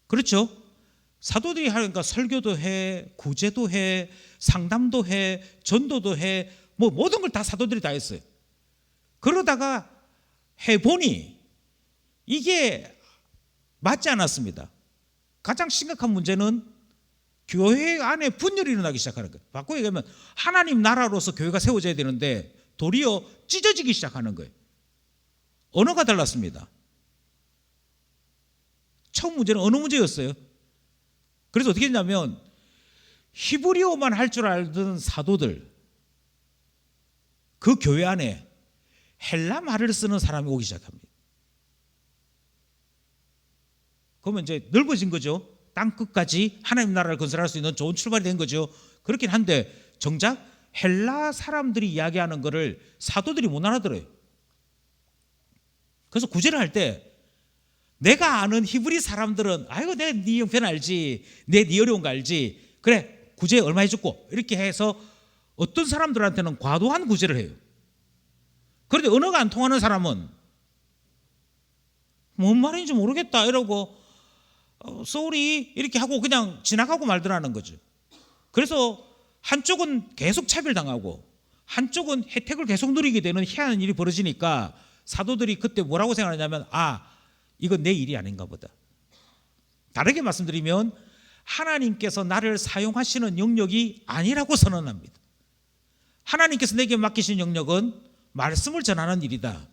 그렇죠? 사도들이 하니까 설교도 해, 구제도 해, 상담도 해, 전도도 해, 모든 걸 다 사도들이 다 했어요. 그러다가 해보니 이게 맞지 않았습니다. 가장 심각한 문제는 교회 안에 분열이 일어나기 시작하는 거예요. 바꿔 얘기하면 하나님 나라로서 교회가 세워져야 되는데 도리어 찢어지기 시작하는 거예요. 언어가 달랐습니다. 처음 문제는 언어 문제였어요. 그래서 어떻게 했냐면 히브리어만 할 줄 알던 사도들, 그 교회 안에 헬라 말을 쓰는 사람이 오기 시작합니다. 그러면 이제 넓어진 거죠. 땅 끝까지 하나님 나라를 건설할 수 있는 좋은 출발이 된 거죠. 그렇긴 한데 정작 헬라 사람들이 이야기하는 거를 사도들이 못 알아들어요. 그래서 구제를 할 때 내가 아는 히브리 사람들은 아이고 내가 네 형편 알지, 네 어려운 거 알지, 그래 구제 얼마 해줬고, 이렇게 해서 어떤 사람들한테는 과도한 구제를 해요. 그런데 언어가 안 통하는 사람은 뭔 말인지 모르겠다 이러고 sorry 이렇게 하고 그냥 지나가고 말더라는 거죠. 그래서 한쪽은 계속 차별당하고 한쪽은 혜택을 계속 누리게 되는 희한한 일이 벌어지니까 사도들이 그때 뭐라고 생각하냐면 이건 내 일이 아닌가 보다. 다르게 말씀드리면 하나님께서 나를 사용하시는 영역이 아니라고 선언합니다. 하나님께서 내게 맡기신 영역은 말씀을 전하는 일이다.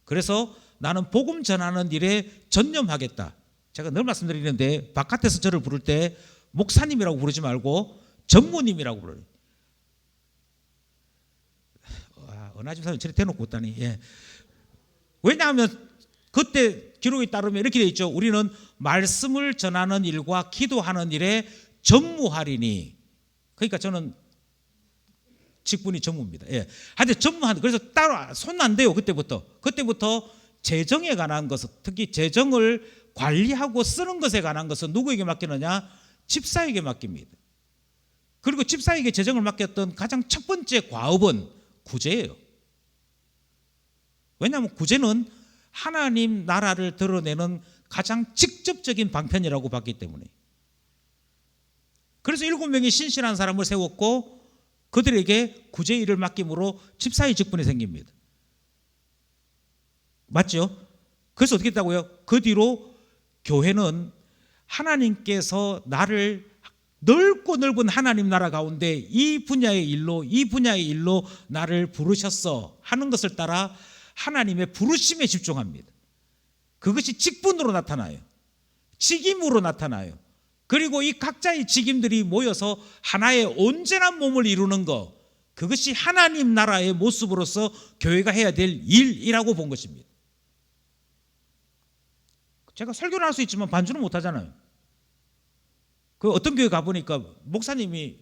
그래서 나는 복음 전하는 일에 전념하겠다. 제가 늘 말씀드리는데 바깥에서 저를 부를 때 목사님이라고 부르지 말고 전무님이라고 부르요. 은하집 사람 저리 대놓고 웃다니. 왜냐하면 그때 기록에 따르면 이렇게 되어 있죠. 우리는 말씀을 전하는 일과 기도하는 일에 전무하리니. 그러니까 저는 직분이 전무입니다. 하여튼 전무하는, 그래서 따로 손 안 대요. 그때부터 재정에 관한 것은, 특히 재정을 관리하고 쓰는 것에 관한 것은 누구에게 맡기느냐? 집사에게 맡깁니다. 그리고 집사에게 재정을 맡겼던 가장 첫 번째 과업은 구제예요. 왜냐하면 구제는 하나님 나라를 드러내는 가장 직접적인 방편이라고 봤기 때문에. 그래서 7명의 신실한 사람을 세웠고 그들에게 구제 일을 맡김으로 집사의 직분이 생깁니다. 맞죠? 그래서 어떻게 했다고요? 그 뒤로 교회는 하나님께서 나를 넓고 넓은 하나님 나라 가운데 이 분야의 일로 나를 부르셨어 하는 것을 따라 하나님의 부르심에 집중합니다. 그것이 직분으로 나타나요. 직임으로 나타나요. 그리고 이 각자의 직임들이 모여서 하나의 온전한 몸을 이루는 것, 그것이 하나님 나라의 모습으로서 교회가 해야 될 일이라고 본 것입니다. 제가 설교를 할 수 있지만 반주는 못하잖아요. 그 어떤 교회 가보니까 목사님이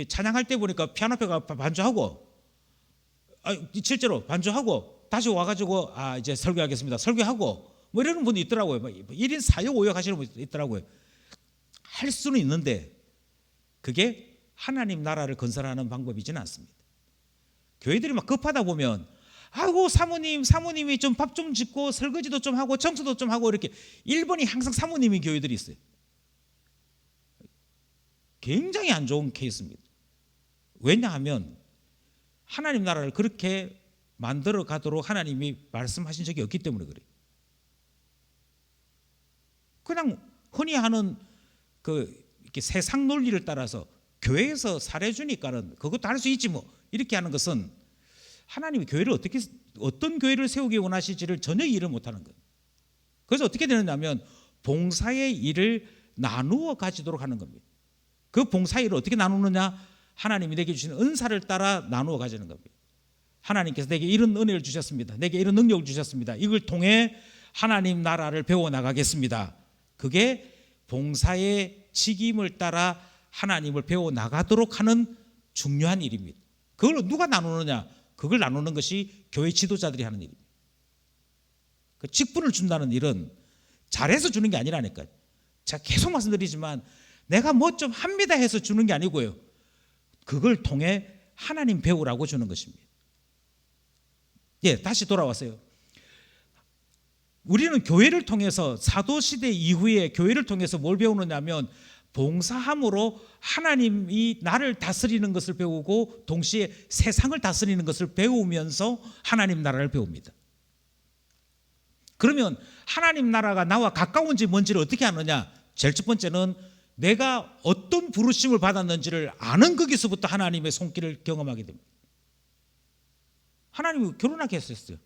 찬양할 때 보니까 피아노 앞에 가 반주하고, 실제로 반주하고 다시 와가지고 이제 설교하겠습니다. 설교하고 뭐 이러는 분이 있더라고요. 1인 4역 5역 하시는 분이 있더라고요. 할 수는 있는데 그게 하나님 나라를 건설하는 방법이지는 않습니다. 교회들이 막 급하다 보면 사모님이 좀 밥 좀 짓고 설거지도 좀 하고 청소도 좀 하고 이렇게 1번이 항상 사모님인 교회들이 있어요. 굉장히 안 좋은 케이스입니다. 왜냐하면 하나님 나라를 그렇게 만들어 가도록 하나님이 말씀하신 적이 없기 때문에 그래요. 그냥 흔히 하는 이렇게 세상 논리를 따라서 교회에서 사례 주니까는 그것도 할 수 있지 뭐 이렇게 하는 것은 하나님이 교회를 어떤 교회를 세우기 원하실지를 전혀 이해를 못하는 거예요. 그래서 어떻게 되느냐면 봉사의 일을 나누어 가지도록 하는 겁니다. 그 봉사의 일을 어떻게 나누느냐? 하나님이 내게 주신 은사를 따라 나누어 가지는 겁니다. 하나님께서 내게 이런 은혜를 주셨습니다. 내게 이런 능력을 주셨습니다. 이걸 통해 하나님 나라를 배워나가겠습니다. 그게 봉사의 직임을 따라 하나님을 배워나가도록 하는 중요한 일입니다. 그걸 누가 나누느냐? 그걸 나누는 것이 교회 지도자들이 하는 일입니다. 그 직분을 준다는 일은 잘해서 주는 게 아니라니까요. 제가 계속 말씀드리지만 내가 뭐 좀 합니다 해서 주는 게 아니고요. 그걸 통해 하나님 배우라고 주는 것입니다. 다시 돌아왔어요. 우리는 교회를 통해서 사도시대 이후에 교회를 통해서 뭘 배우느냐면 봉사함으로 하나님이 나를 다스리는 것을 배우고 동시에 세상을 다스리는 것을 배우면서 하나님 나라를 배웁니다. 그러면 하나님 나라가 나와 가까운지 뭔지를 어떻게 아느냐? 제일 첫 번째는 내가 어떤 부르심을 받았는지를 아는 거기서부터 하나님의 손길을 경험하게 됩니다. 하나님이 결혼하게 했었어요.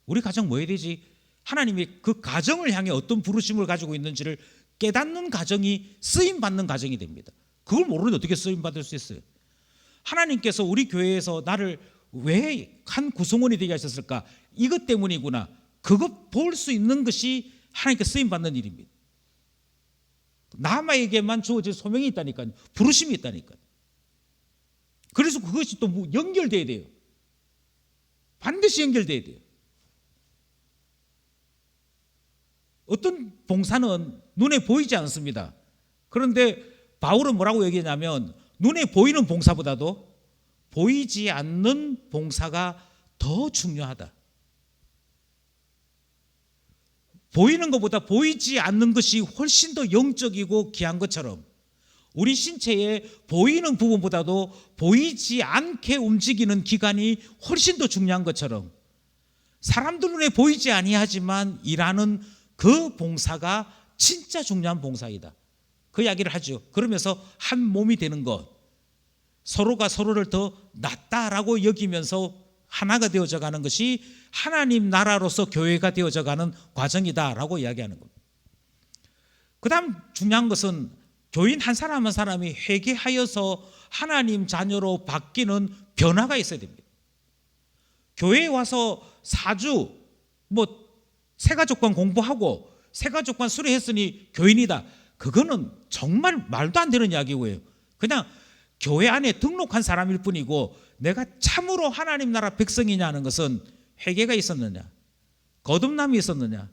우리 가정 뭐 해야 되지? 하나님이 그 가정을 향해 어떤 부르심을 가지고 있는지를 깨닫는 가정이 쓰임받는 가정이 됩니다. 그걸 모르는데 어떻게 쓰임받을 수 있어요? 하나님께서 우리 교회에서 나를 왜 한 구성원이 되게 하셨을까? 이것 때문이구나. 그거 볼 수 있는 것이 하나님께 쓰임받는 일입니다. 남에게만 주어질 소명이 있다니까요. 부르심이 있다니까요. 그래서 그것이 또 연결돼야 돼요. 반드시 연결돼야 돼요. 어떤 봉사는 눈에 보이지 않습니다. 그런데 바울은 뭐라고 얘기하냐면 눈에 보이는 봉사보다도 보이지 않는 봉사가 더 중요하다. 보이는 것보다 보이지 않는 것이 훨씬 더 영적이고 귀한 것처럼 우리 신체에 보이는 부분보다도 보이지 않게 움직이는 기관이 훨씬 더 중요한 것처럼 사람들 눈에 보이지 아니하지만 일하는 그 봉사가 진짜 중요한 봉사이다. 그 이야기를 하죠. 그러면서 한 몸이 되는 것, 서로가 서로를 더 낫다라고 여기면서 하나가 되어져 가는 것이 하나님 나라로서 교회가 되어져 가는 과정이다라고 이야기하는 겁니다. 그 다음 중요한 것은 교인 한 사람 한 사람이 회개하여서 하나님 자녀로 바뀌는 변화가 있어야 됩니다. 교회에 와서 4주 새가족관 공부하고 새가족관 수료했으니 교인이다. 그거는 정말 말도 안 되는 이야기고요. 그냥 교회 안에 등록한 사람일 뿐이고 내가 참으로 하나님 나라 백성이냐는 것은 회개가 있었느냐, 거듭남이 있었느냐,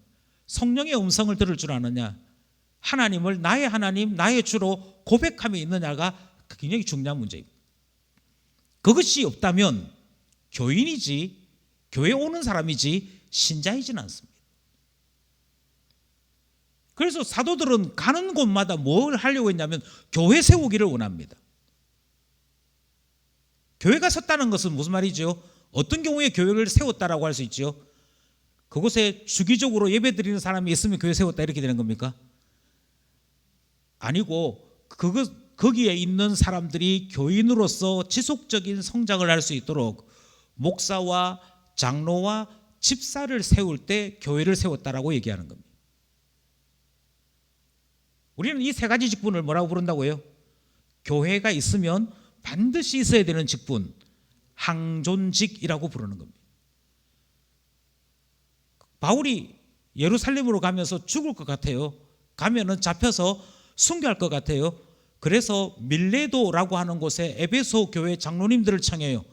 성령의 음성을 들을 줄 아느냐, 하나님을 나의 하나님, 나의 주로 고백함이 있느냐가 굉장히 중요한 문제입니다. 그것이 없다면 교인이지 교회 오는 사람이지 신자이지는 않습니다. 그래서 사도들은 가는 곳마다 뭘 하려고 했냐면 교회 세우기를 원합니다. 교회가 섰다는 것은 무슨 말이죠? 어떤 경우에 교회를 세웠다라고 할 수 있죠? 그곳에 주기적으로 예배드리는 사람이 있으면 교회 세웠다 이렇게 되는 겁니까? 아니고 거기에 있는 사람들이 교인으로서 지속적인 성장을 할 수 있도록 목사와 장로와 집사를 세울 때 교회를 세웠다라고 얘기하는 겁니다. 우리는 이 세 가지 직분을 뭐라고 부른다고요? 교회가 있으면 반드시 있어야 되는 직분, 항존직이라고 부르는 겁니다. 바울이 예루살렘으로 가면서 죽을 것 같아요. 가면은 잡혀서 순교할 것 같아요. 그래서 밀레도라고 하는 곳에 에베소 교회 장로님들을 청해요.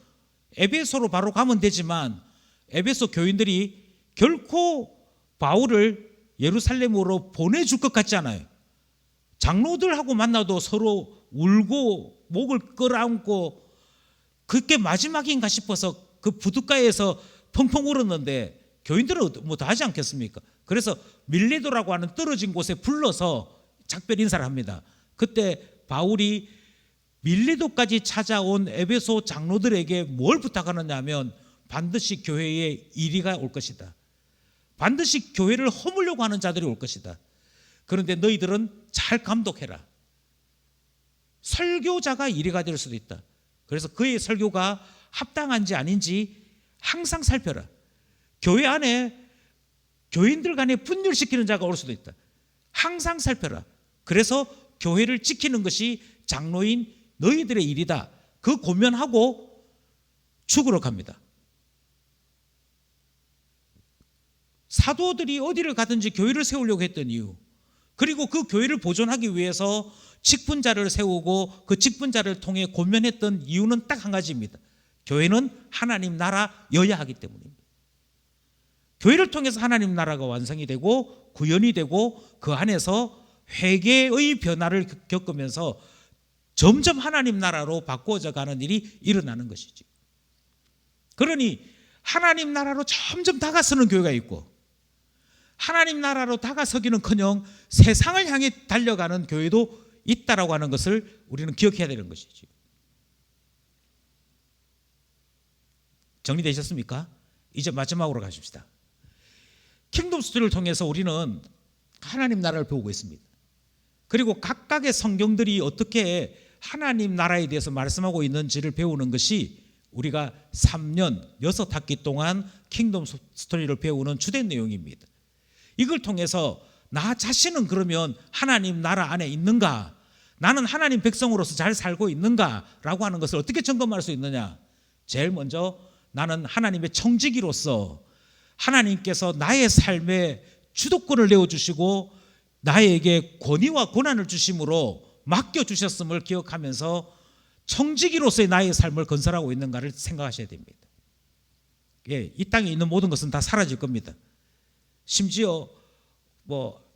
에베소로 바로 가면 되지만 에베소 교인들이 결코 바울을 예루살렘으로 보내줄 것 같지 않아요. 장로들하고 만나도 서로 울고 목을 끌어안고 그게 마지막인가 싶어서 그 부둣가에서 펑펑 울었는데 교인들은 뭐 다 하지 않겠습니까? 그래서 밀레도라고 하는 떨어진 곳에 불러서 작별 인사를 합니다. 그때 바울이 밀레도까지 찾아온 에베소 장로들에게 뭘 부탁하느냐 하면 반드시 교회에 이리가 올 것이다. 반드시 교회를 허물려고 하는 자들이 올 것이다. 그런데 너희들은 잘 감독해라. 설교자가 이리가 될 수도 있다. 그래서 그의 설교가 합당한지 아닌지 항상 살펴라. 교회 안에 교인들 간에 분열시키는 자가 올 수도 있다. 항상 살펴라. 그래서 교회를 지키는 것이 장로인 너희들의 일이다. 그 고면하고 죽으러 갑니다. 사도들이 어디를 가든지 교회를 세우려고 했던 이유, 그리고 그 교회를 보존하기 위해서 직분자를 세우고 그 직분자를 통해 고면했던 이유는 딱 한 가지입니다. 교회는 하나님 나라여야 하기 때문입니다. 교회를 통해서 하나님 나라가 완성이 되고 구현이 되고 그 안에서 회개의 변화를 겪으면서 점점 하나님 나라로 바꾸어져 가는 일이 일어나는 것이죠. 그러니 하나님 나라로 점점 다가서는 교회가 있고 하나님 나라로 다가서기는커녕 세상을 향해 달려가는 교회도 있다라고 하는 것을 우리는 기억해야 되는 것이죠. 정리되셨습니까? 이제 마지막으로 가십시다. 킹덤 스토리를 통해서 우리는 하나님 나라를 배우고 있습니다. 그리고 각각의 성경들이 어떻게 하나님 나라에 대해서 말씀하고 있는지를 배우는 것이 우리가 3년 6학기 동안 킹덤 스토리를 배우는 주된 내용입니다. 이걸 통해서 나 자신은 그러면 하나님 나라 안에 있는가? 나는 하나님 백성으로서 잘 살고 있는가? 라고 하는 것을 어떻게 점검할 수 있느냐? 제일 먼저 나는 하나님의 청지기로서 하나님께서 나의 삶에 주도권을 내어주시고 나에게 권위와 권한을 주심으로 맡겨주셨음을 기억하면서 청지기로서의 나의 삶을 건설하고 있는가를 생각하셔야 됩니다. 예, 이 땅에 있는 모든 것은 다 사라질 겁니다. 심지어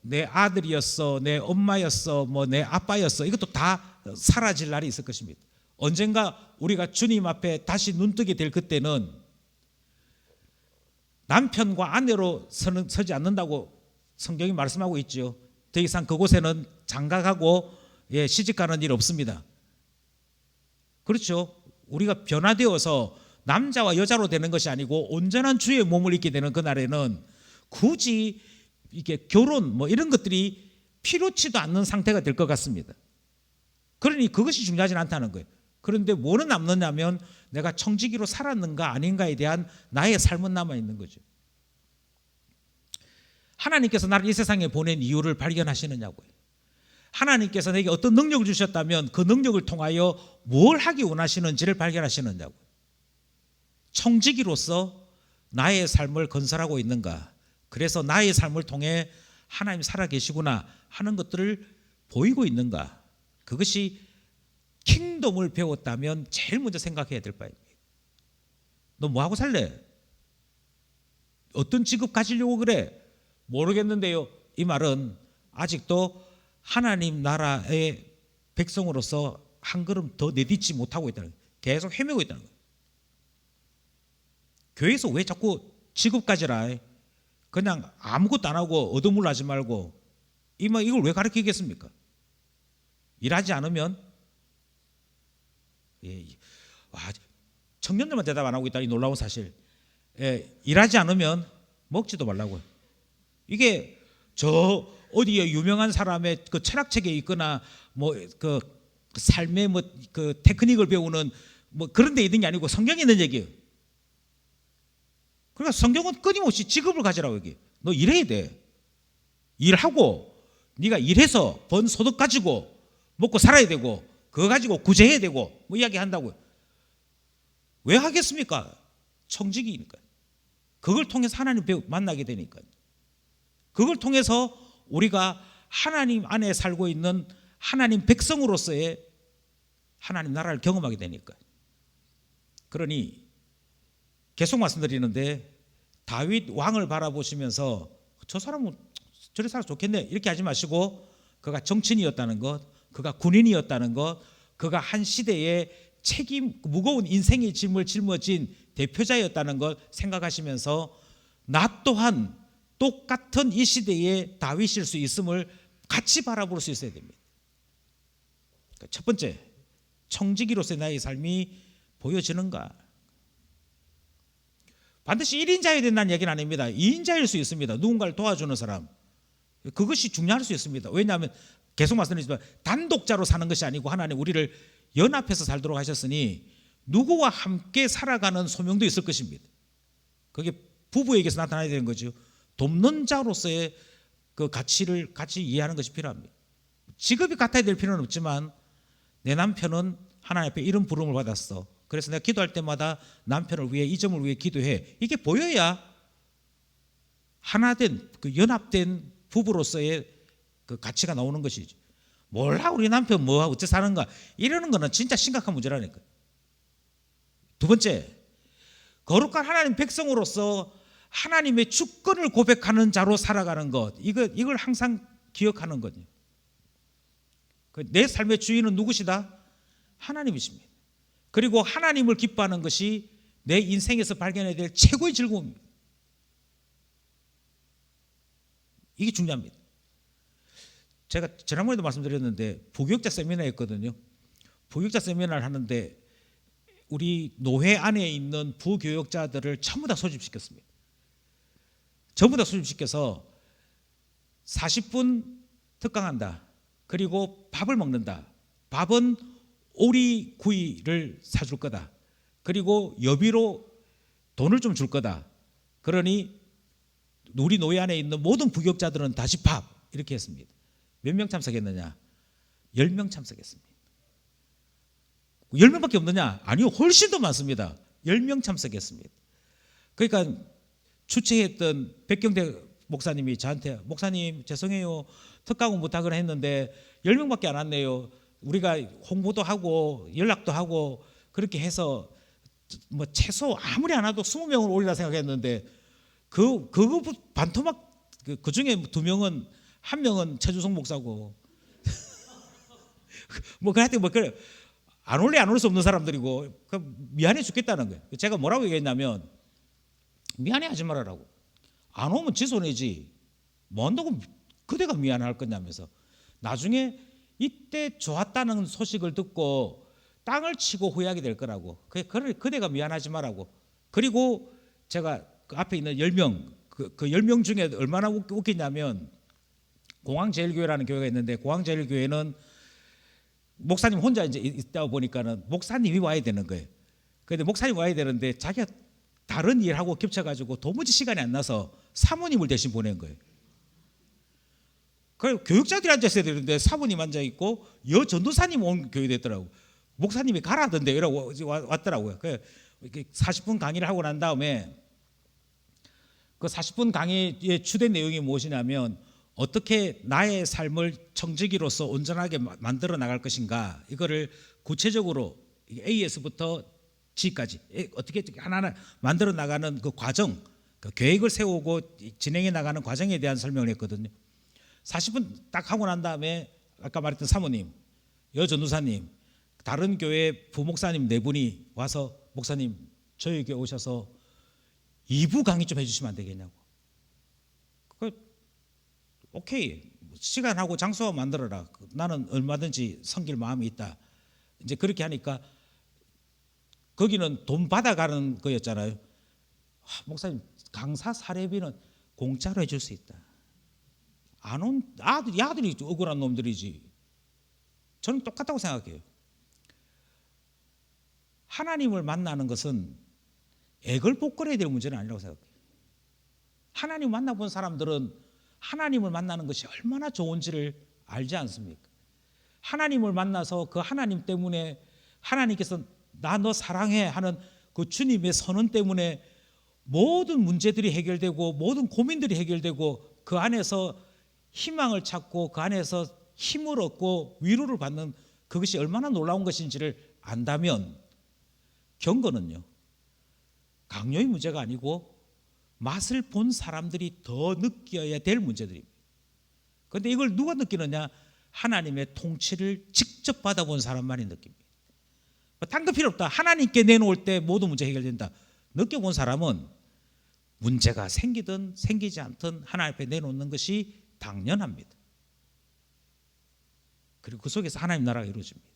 내 아들이었어, 내 엄마였어, 내 아빠였어, 이것도 다 사라질 날이 있을 것입니다. 언젠가 우리가 주님 앞에 다시 눈뜨게 될 그때는 남편과 아내로 서지 않는다고 성경이 말씀하고 있죠. 더 이상 그곳에는 장가가고 시집 가는 일 없습니다. 그렇죠. 우리가 변화되어서 남자와 여자로 되는 것이 아니고 온전한 주의 몸을 입게 되는 그날에는 굳이 이게 결혼 뭐 이런 것들이 필요치도 않는 상태가 될 것 같습니다. 그러니 그것이 중요하지 않다는 거예요. 그런데 뭐는 남느냐면 내가 청지기로 살았는가 아닌가에 대한 나의 삶은 남아있는 거죠. 하나님께서 나를 이 세상에 보낸 이유를 발견하시느냐고요. 하나님께서 내게 어떤 능력을 주셨다면 그 능력을 통하여 뭘 하기 원하시는지를 발견하시느냐고요. 청지기로서 나의 삶을 건설하고 있는가, 그래서 나의 삶을 통해 하나님 살아계시구나 하는 것들을 보이고 있는가, 그것이 킹덤을 배웠다면 제일 먼저 생각해야 될 바입니다. 너 뭐하고 살래? 어떤 직업 가지려고 그래? 모르겠는데요. 이 말은 아직도 하나님 나라의 백성으로서 한 걸음 더 내딛지 못하고 있다는 거예요. 계속 헤매고 있다는 거예요. 교회에서 왜 자꾸 직업 가지라, 그냥 아무것도 안 하고 얻어물하지 말고 이걸 왜 가르치겠습니까? 일하지 않으면, 청년들만 대답 안 하고 있다니 놀라운 사실. 일하지 않으면 먹지도 말라고요. 이게 저 어디에 유명한 사람의 그 철학책에 있거나 뭐 그 삶의 뭐 그 테크닉을 배우는 뭐 그런 데 있는 게 아니고 성경에 있는 얘기예요. 그러니까 성경은 끊임없이 직업을 가지라고 얘기해. 너 일해야 돼. 일하고 네가 일해서 번 소득 가지고 먹고 살아야 되고 그거 가지고 구제해야 되고 뭐 이야기한다고요. 왜 하겠습니까? 청지기니까. 그걸 통해서 하나님 만나게 되니까. 그걸 통해서 우리가 하나님 안에 살고 있는 하나님 백성으로서의 하나님 나라를 경험하게 되니까. 그러니 계속 말씀드리는데, 다윗 왕을 바라보시면서 저 사람은 저래 살아 좋겠네 이렇게 하지 마시고, 그가 정치인이었다는 것, 그가 군인이었다는 것, 그가 한 시대의 무거운 인생의 짐을 짊어진 대표자였다는 걸 생각하시면서 나 또한 똑같은 이 시대의 다윗일 수 있음을 같이 바라볼 수 있어야 됩니다. 첫 번째, 청지기로서의 나의 삶이 보여지는가? 반드시 1인자여야 된다는 얘기는 아닙니다. 2인자일 수 있습니다. 누군가를 도와주는 사람. 그것이 중요할 수 있습니다. 왜냐하면 계속 말씀드리지만 단독자로 사는 것이 아니고 하나님 우리를 연합해서 살도록 하셨으니 누구와 함께 살아가는 소명도 있을 것입니다. 그게 부부에게서 나타나야 되는 거죠. 돕는 자로서의 그 가치를 같이 이해하는 것이 필요합니다. 직업이 같아야 될 필요는 없지만 내 남편은 하나님 앞에 이런 부름을 받았어. 그래서 내가 기도할 때마다 남편을 위해, 이 점을 위해 기도해. 이게 보여야 하나된 그 연합된 부부로서의 그 가치가 나오는 것이죠. 몰라 우리 남편 뭐하고 어째 사는가 이러는 거는 진짜 심각한 문제라니까. 두 번째, 거룩한 하나님 백성으로서 하나님의 주권을 고백하는 자로 살아가는 것, 이걸 항상 기억하는 거죠. 내 삶의 주인은 누구시다? 하나님이십니다. 그리고 하나님을 기뻐하는 것이 내 인생에서 발견해야 될 최고의 즐거움입니다. 이게 중요합니다. 제가 지난번에도 말씀드렸는데 부교육자 세미나 했거든요. 부교육자 세미나를 하는데 우리 노회 안에 있는 부교육자들을 전부 다 소집시켰습니다. 전부 다 소집시켜서 40분 특강한다. 그리고 밥을 먹는다. 밥은 오리구이를 사줄 거다. 그리고 여비로 돈을 좀 줄 거다. 그러니 우리 노예 안에 있는 모든 부교육자들은 다시 밥 이렇게 했습니다. 몇 명 참석했느냐? 10명 참석했습니다. 10명밖에 없느냐? 아니요, 훨씬 더 많습니다. 10명 참석했습니다. 그러니까 주최했던 백경대 목사님이 저한테 목사님 죄송해요. 특강은 못하거나 했는데 10명밖에 안 왔네요. 우리가 홍보도 하고 연락도 하고 그렇게 해서 뭐 최소 아무리 안 와도 20명을 오리라 생각했는데 그거 반토막 그 중에 2명은 한 명은 최주성 목사고 뭐 그한테 뭐 그래 안 올 수 없는 사람들이고 미안해 죽겠다는 거예요. 제가 뭐라고 얘기했냐면 미안해하지 말아라고. 안 오면 지 손해지. 뭐 한다고 그대가 미안할 거냐면서 나중에 이때 좋았다는 소식을 듣고 땅을 치고 후회하게 될 거라고. 그대가 미안하지 말라고. 그리고 제가 그 앞에 있는 10명, 그 10명 중에 얼마나 웃기냐면, 공항제일교회라는 교회가 있는데, 공항제일교회는 목사님 혼자 이제 있다 보니까는 목사님이 와야 되는 거예요. 그런데 목사님 와야 되는데 자기가 다른 일하고 겹쳐가지고 도무지 시간이 안 나서 사모님을 대신 보낸 거예요. 그리고 교육자들이 앉아 있어야 되는데 사모님 앉아 있고 전도사님 온 교회 됐더라고. 목사님이 가라던데 이러고 왔더라고요. 40분 강의를 하고 난 다음에 그 40분 강의의 주된 내용이 무엇이냐면, 어떻게 나의 삶을 청지기로서 온전하게 만들어 나갈 것인가, 이거를 구체적으로 A에서부터 G까지 어떻게 하나하나 만들어 나가는 그 과정, 그 계획을 세우고 진행해 나가는 과정에 대한 설명을 했거든요. 40분 딱 하고 난 다음에 아까 말했던 사모님, 전도사님, 다른 교회 부목사님 4분이 와서, 목사님 저희 교회 오셔서 2부 강의 좀 해주시면 안 되겠냐고. 오케이, 시간하고 장소 만들어라. 나는 얼마든지 섬길 마음이 있다. 이제 그렇게 하니까 거기는 돈 받아가는 거였잖아요. 목사님, 강사 사례비는 공짜로 해줄 수 있다. 안 온 아들이 억울한 놈들이지. 저는 똑같다고 생각해요. 하나님을 만나는 것은 애걸복걸해야 될 문제는 아니라고 생각해요. 하나님 만나본 사람들은 하나님을 만나는 것이 얼마나 좋은지를 알지 않습니까? 하나님을 만나서 그 하나님 때문에, 하나님께서 나 너 사랑해 하는 그 주님의 선언 때문에 모든 문제들이 해결되고 모든 고민들이 해결되고 그 안에서 희망을 찾고 그 안에서 힘을 얻고 위로를 받는 그것이 얼마나 놀라운 것인지를 안다면, 경건은요, 강요의 문제가 아니고 맛을 본 사람들이 더 느껴야 될 문제들입니다. 그런데 이걸 누가 느끼느냐? 하나님의 통치를 직접 받아본 사람만이 느낍니다. 딴 거 필요 없다. 하나님께 내놓을 때 모든 문제 해결된다. 느껴본 사람은 문제가 생기든 생기지 않든 하나님 앞에 내놓는 것이 당연합니다. 그리고 그 속에서 하나님 나라가 이루어집니다.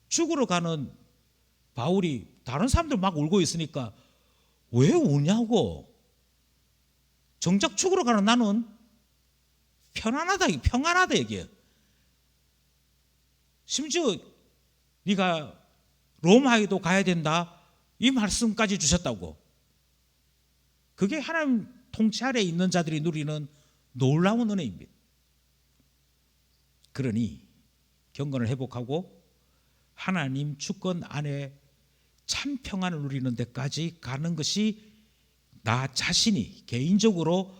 죽으러 가는 바울이 다른 사람들 막 울고 있으니까 왜 우냐고. 정작 죽으러 가는 나는 평안하다 얘기해요. 심지어 네가 로마에도 가야 된다, 이 말씀까지 주셨다고. 그게 하나님 통치 아래에 있는 자들이 누리는 놀라운 은혜입니다. 그러니 경건을 회복하고 하나님 주권 안에 참 평안을 누리는 데까지 가는 것이 나 자신이 개인적으로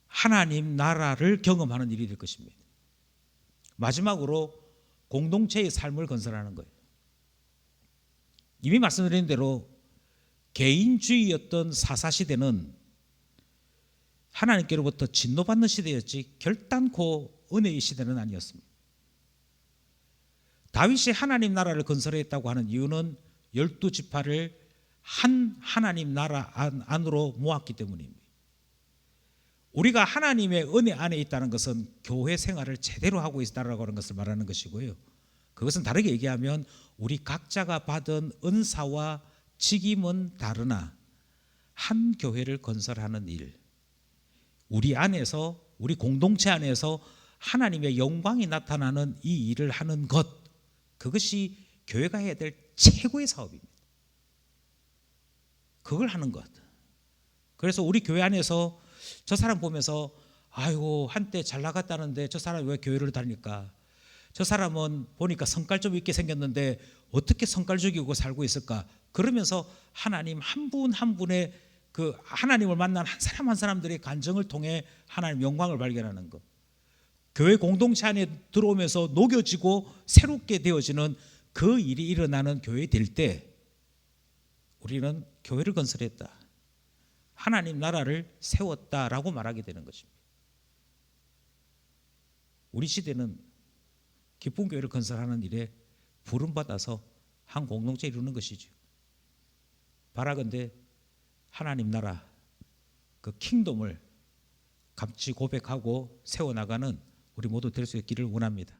하나님 나라를 경험하는 일이 될 것입니다. 마지막으로 공동체의 삶을 건설하는 거예요. 이미 말씀드린 대로 개인주의였던 사사시대는 하나님께로부터 진노받는 시대였지 결단코 은혜의 시대는 아니었습니다. 다윗이 하나님 나라를 건설했다고 하는 이유는 12지파를 한 하나님 나라 안으로 모았기 때문입니다. 우리가 하나님의 은혜 안에 있다는 것은 교회 생활을 제대로 하고 있다라고 하는 것을 말하는 것이고요. 그것은 다르게 얘기하면 우리 각자가 받은 은사와 직임은 다르나 한 교회를 건설하는 일, 우리 안에서, 우리 공동체 안에서 하나님의 영광이 나타나는 이 일을 하는 것, 그것이 교회가 해야 될 최고의 사업입니다. 그걸 하는 것. 그래서 우리 교회 안에서 저 사람 보면서 아이고 한때 잘 나갔다는데 저 사람이 왜 교회를 다닐까? 저 사람은 보니까 성깔 좀 있게 생겼는데 어떻게 성깔 죽이고 살고 있을까? 그러면서 하나님 한 분 한 분의 그 하나님을 만난 한 사람 한 사람들의 간정을 통해 하나님 영광을 발견하는 것. 교회 공동체 안에 들어오면서 녹여지고 새롭게 되어지는 그 일이 일어나는 교회 될 때 우리는 교회를 건설했다, 하나님 나라를 세웠다라고 말하게 되는 것입니다. 우리 시대는 기쁜 교회를 건설하는 일에 부름받아서 한 공동체 이루는 것이죠. 바라건대 하나님 나라 그 킹덤을 같이 고백하고 세워나가는 우리 모두 될 수 있기를 원합니다.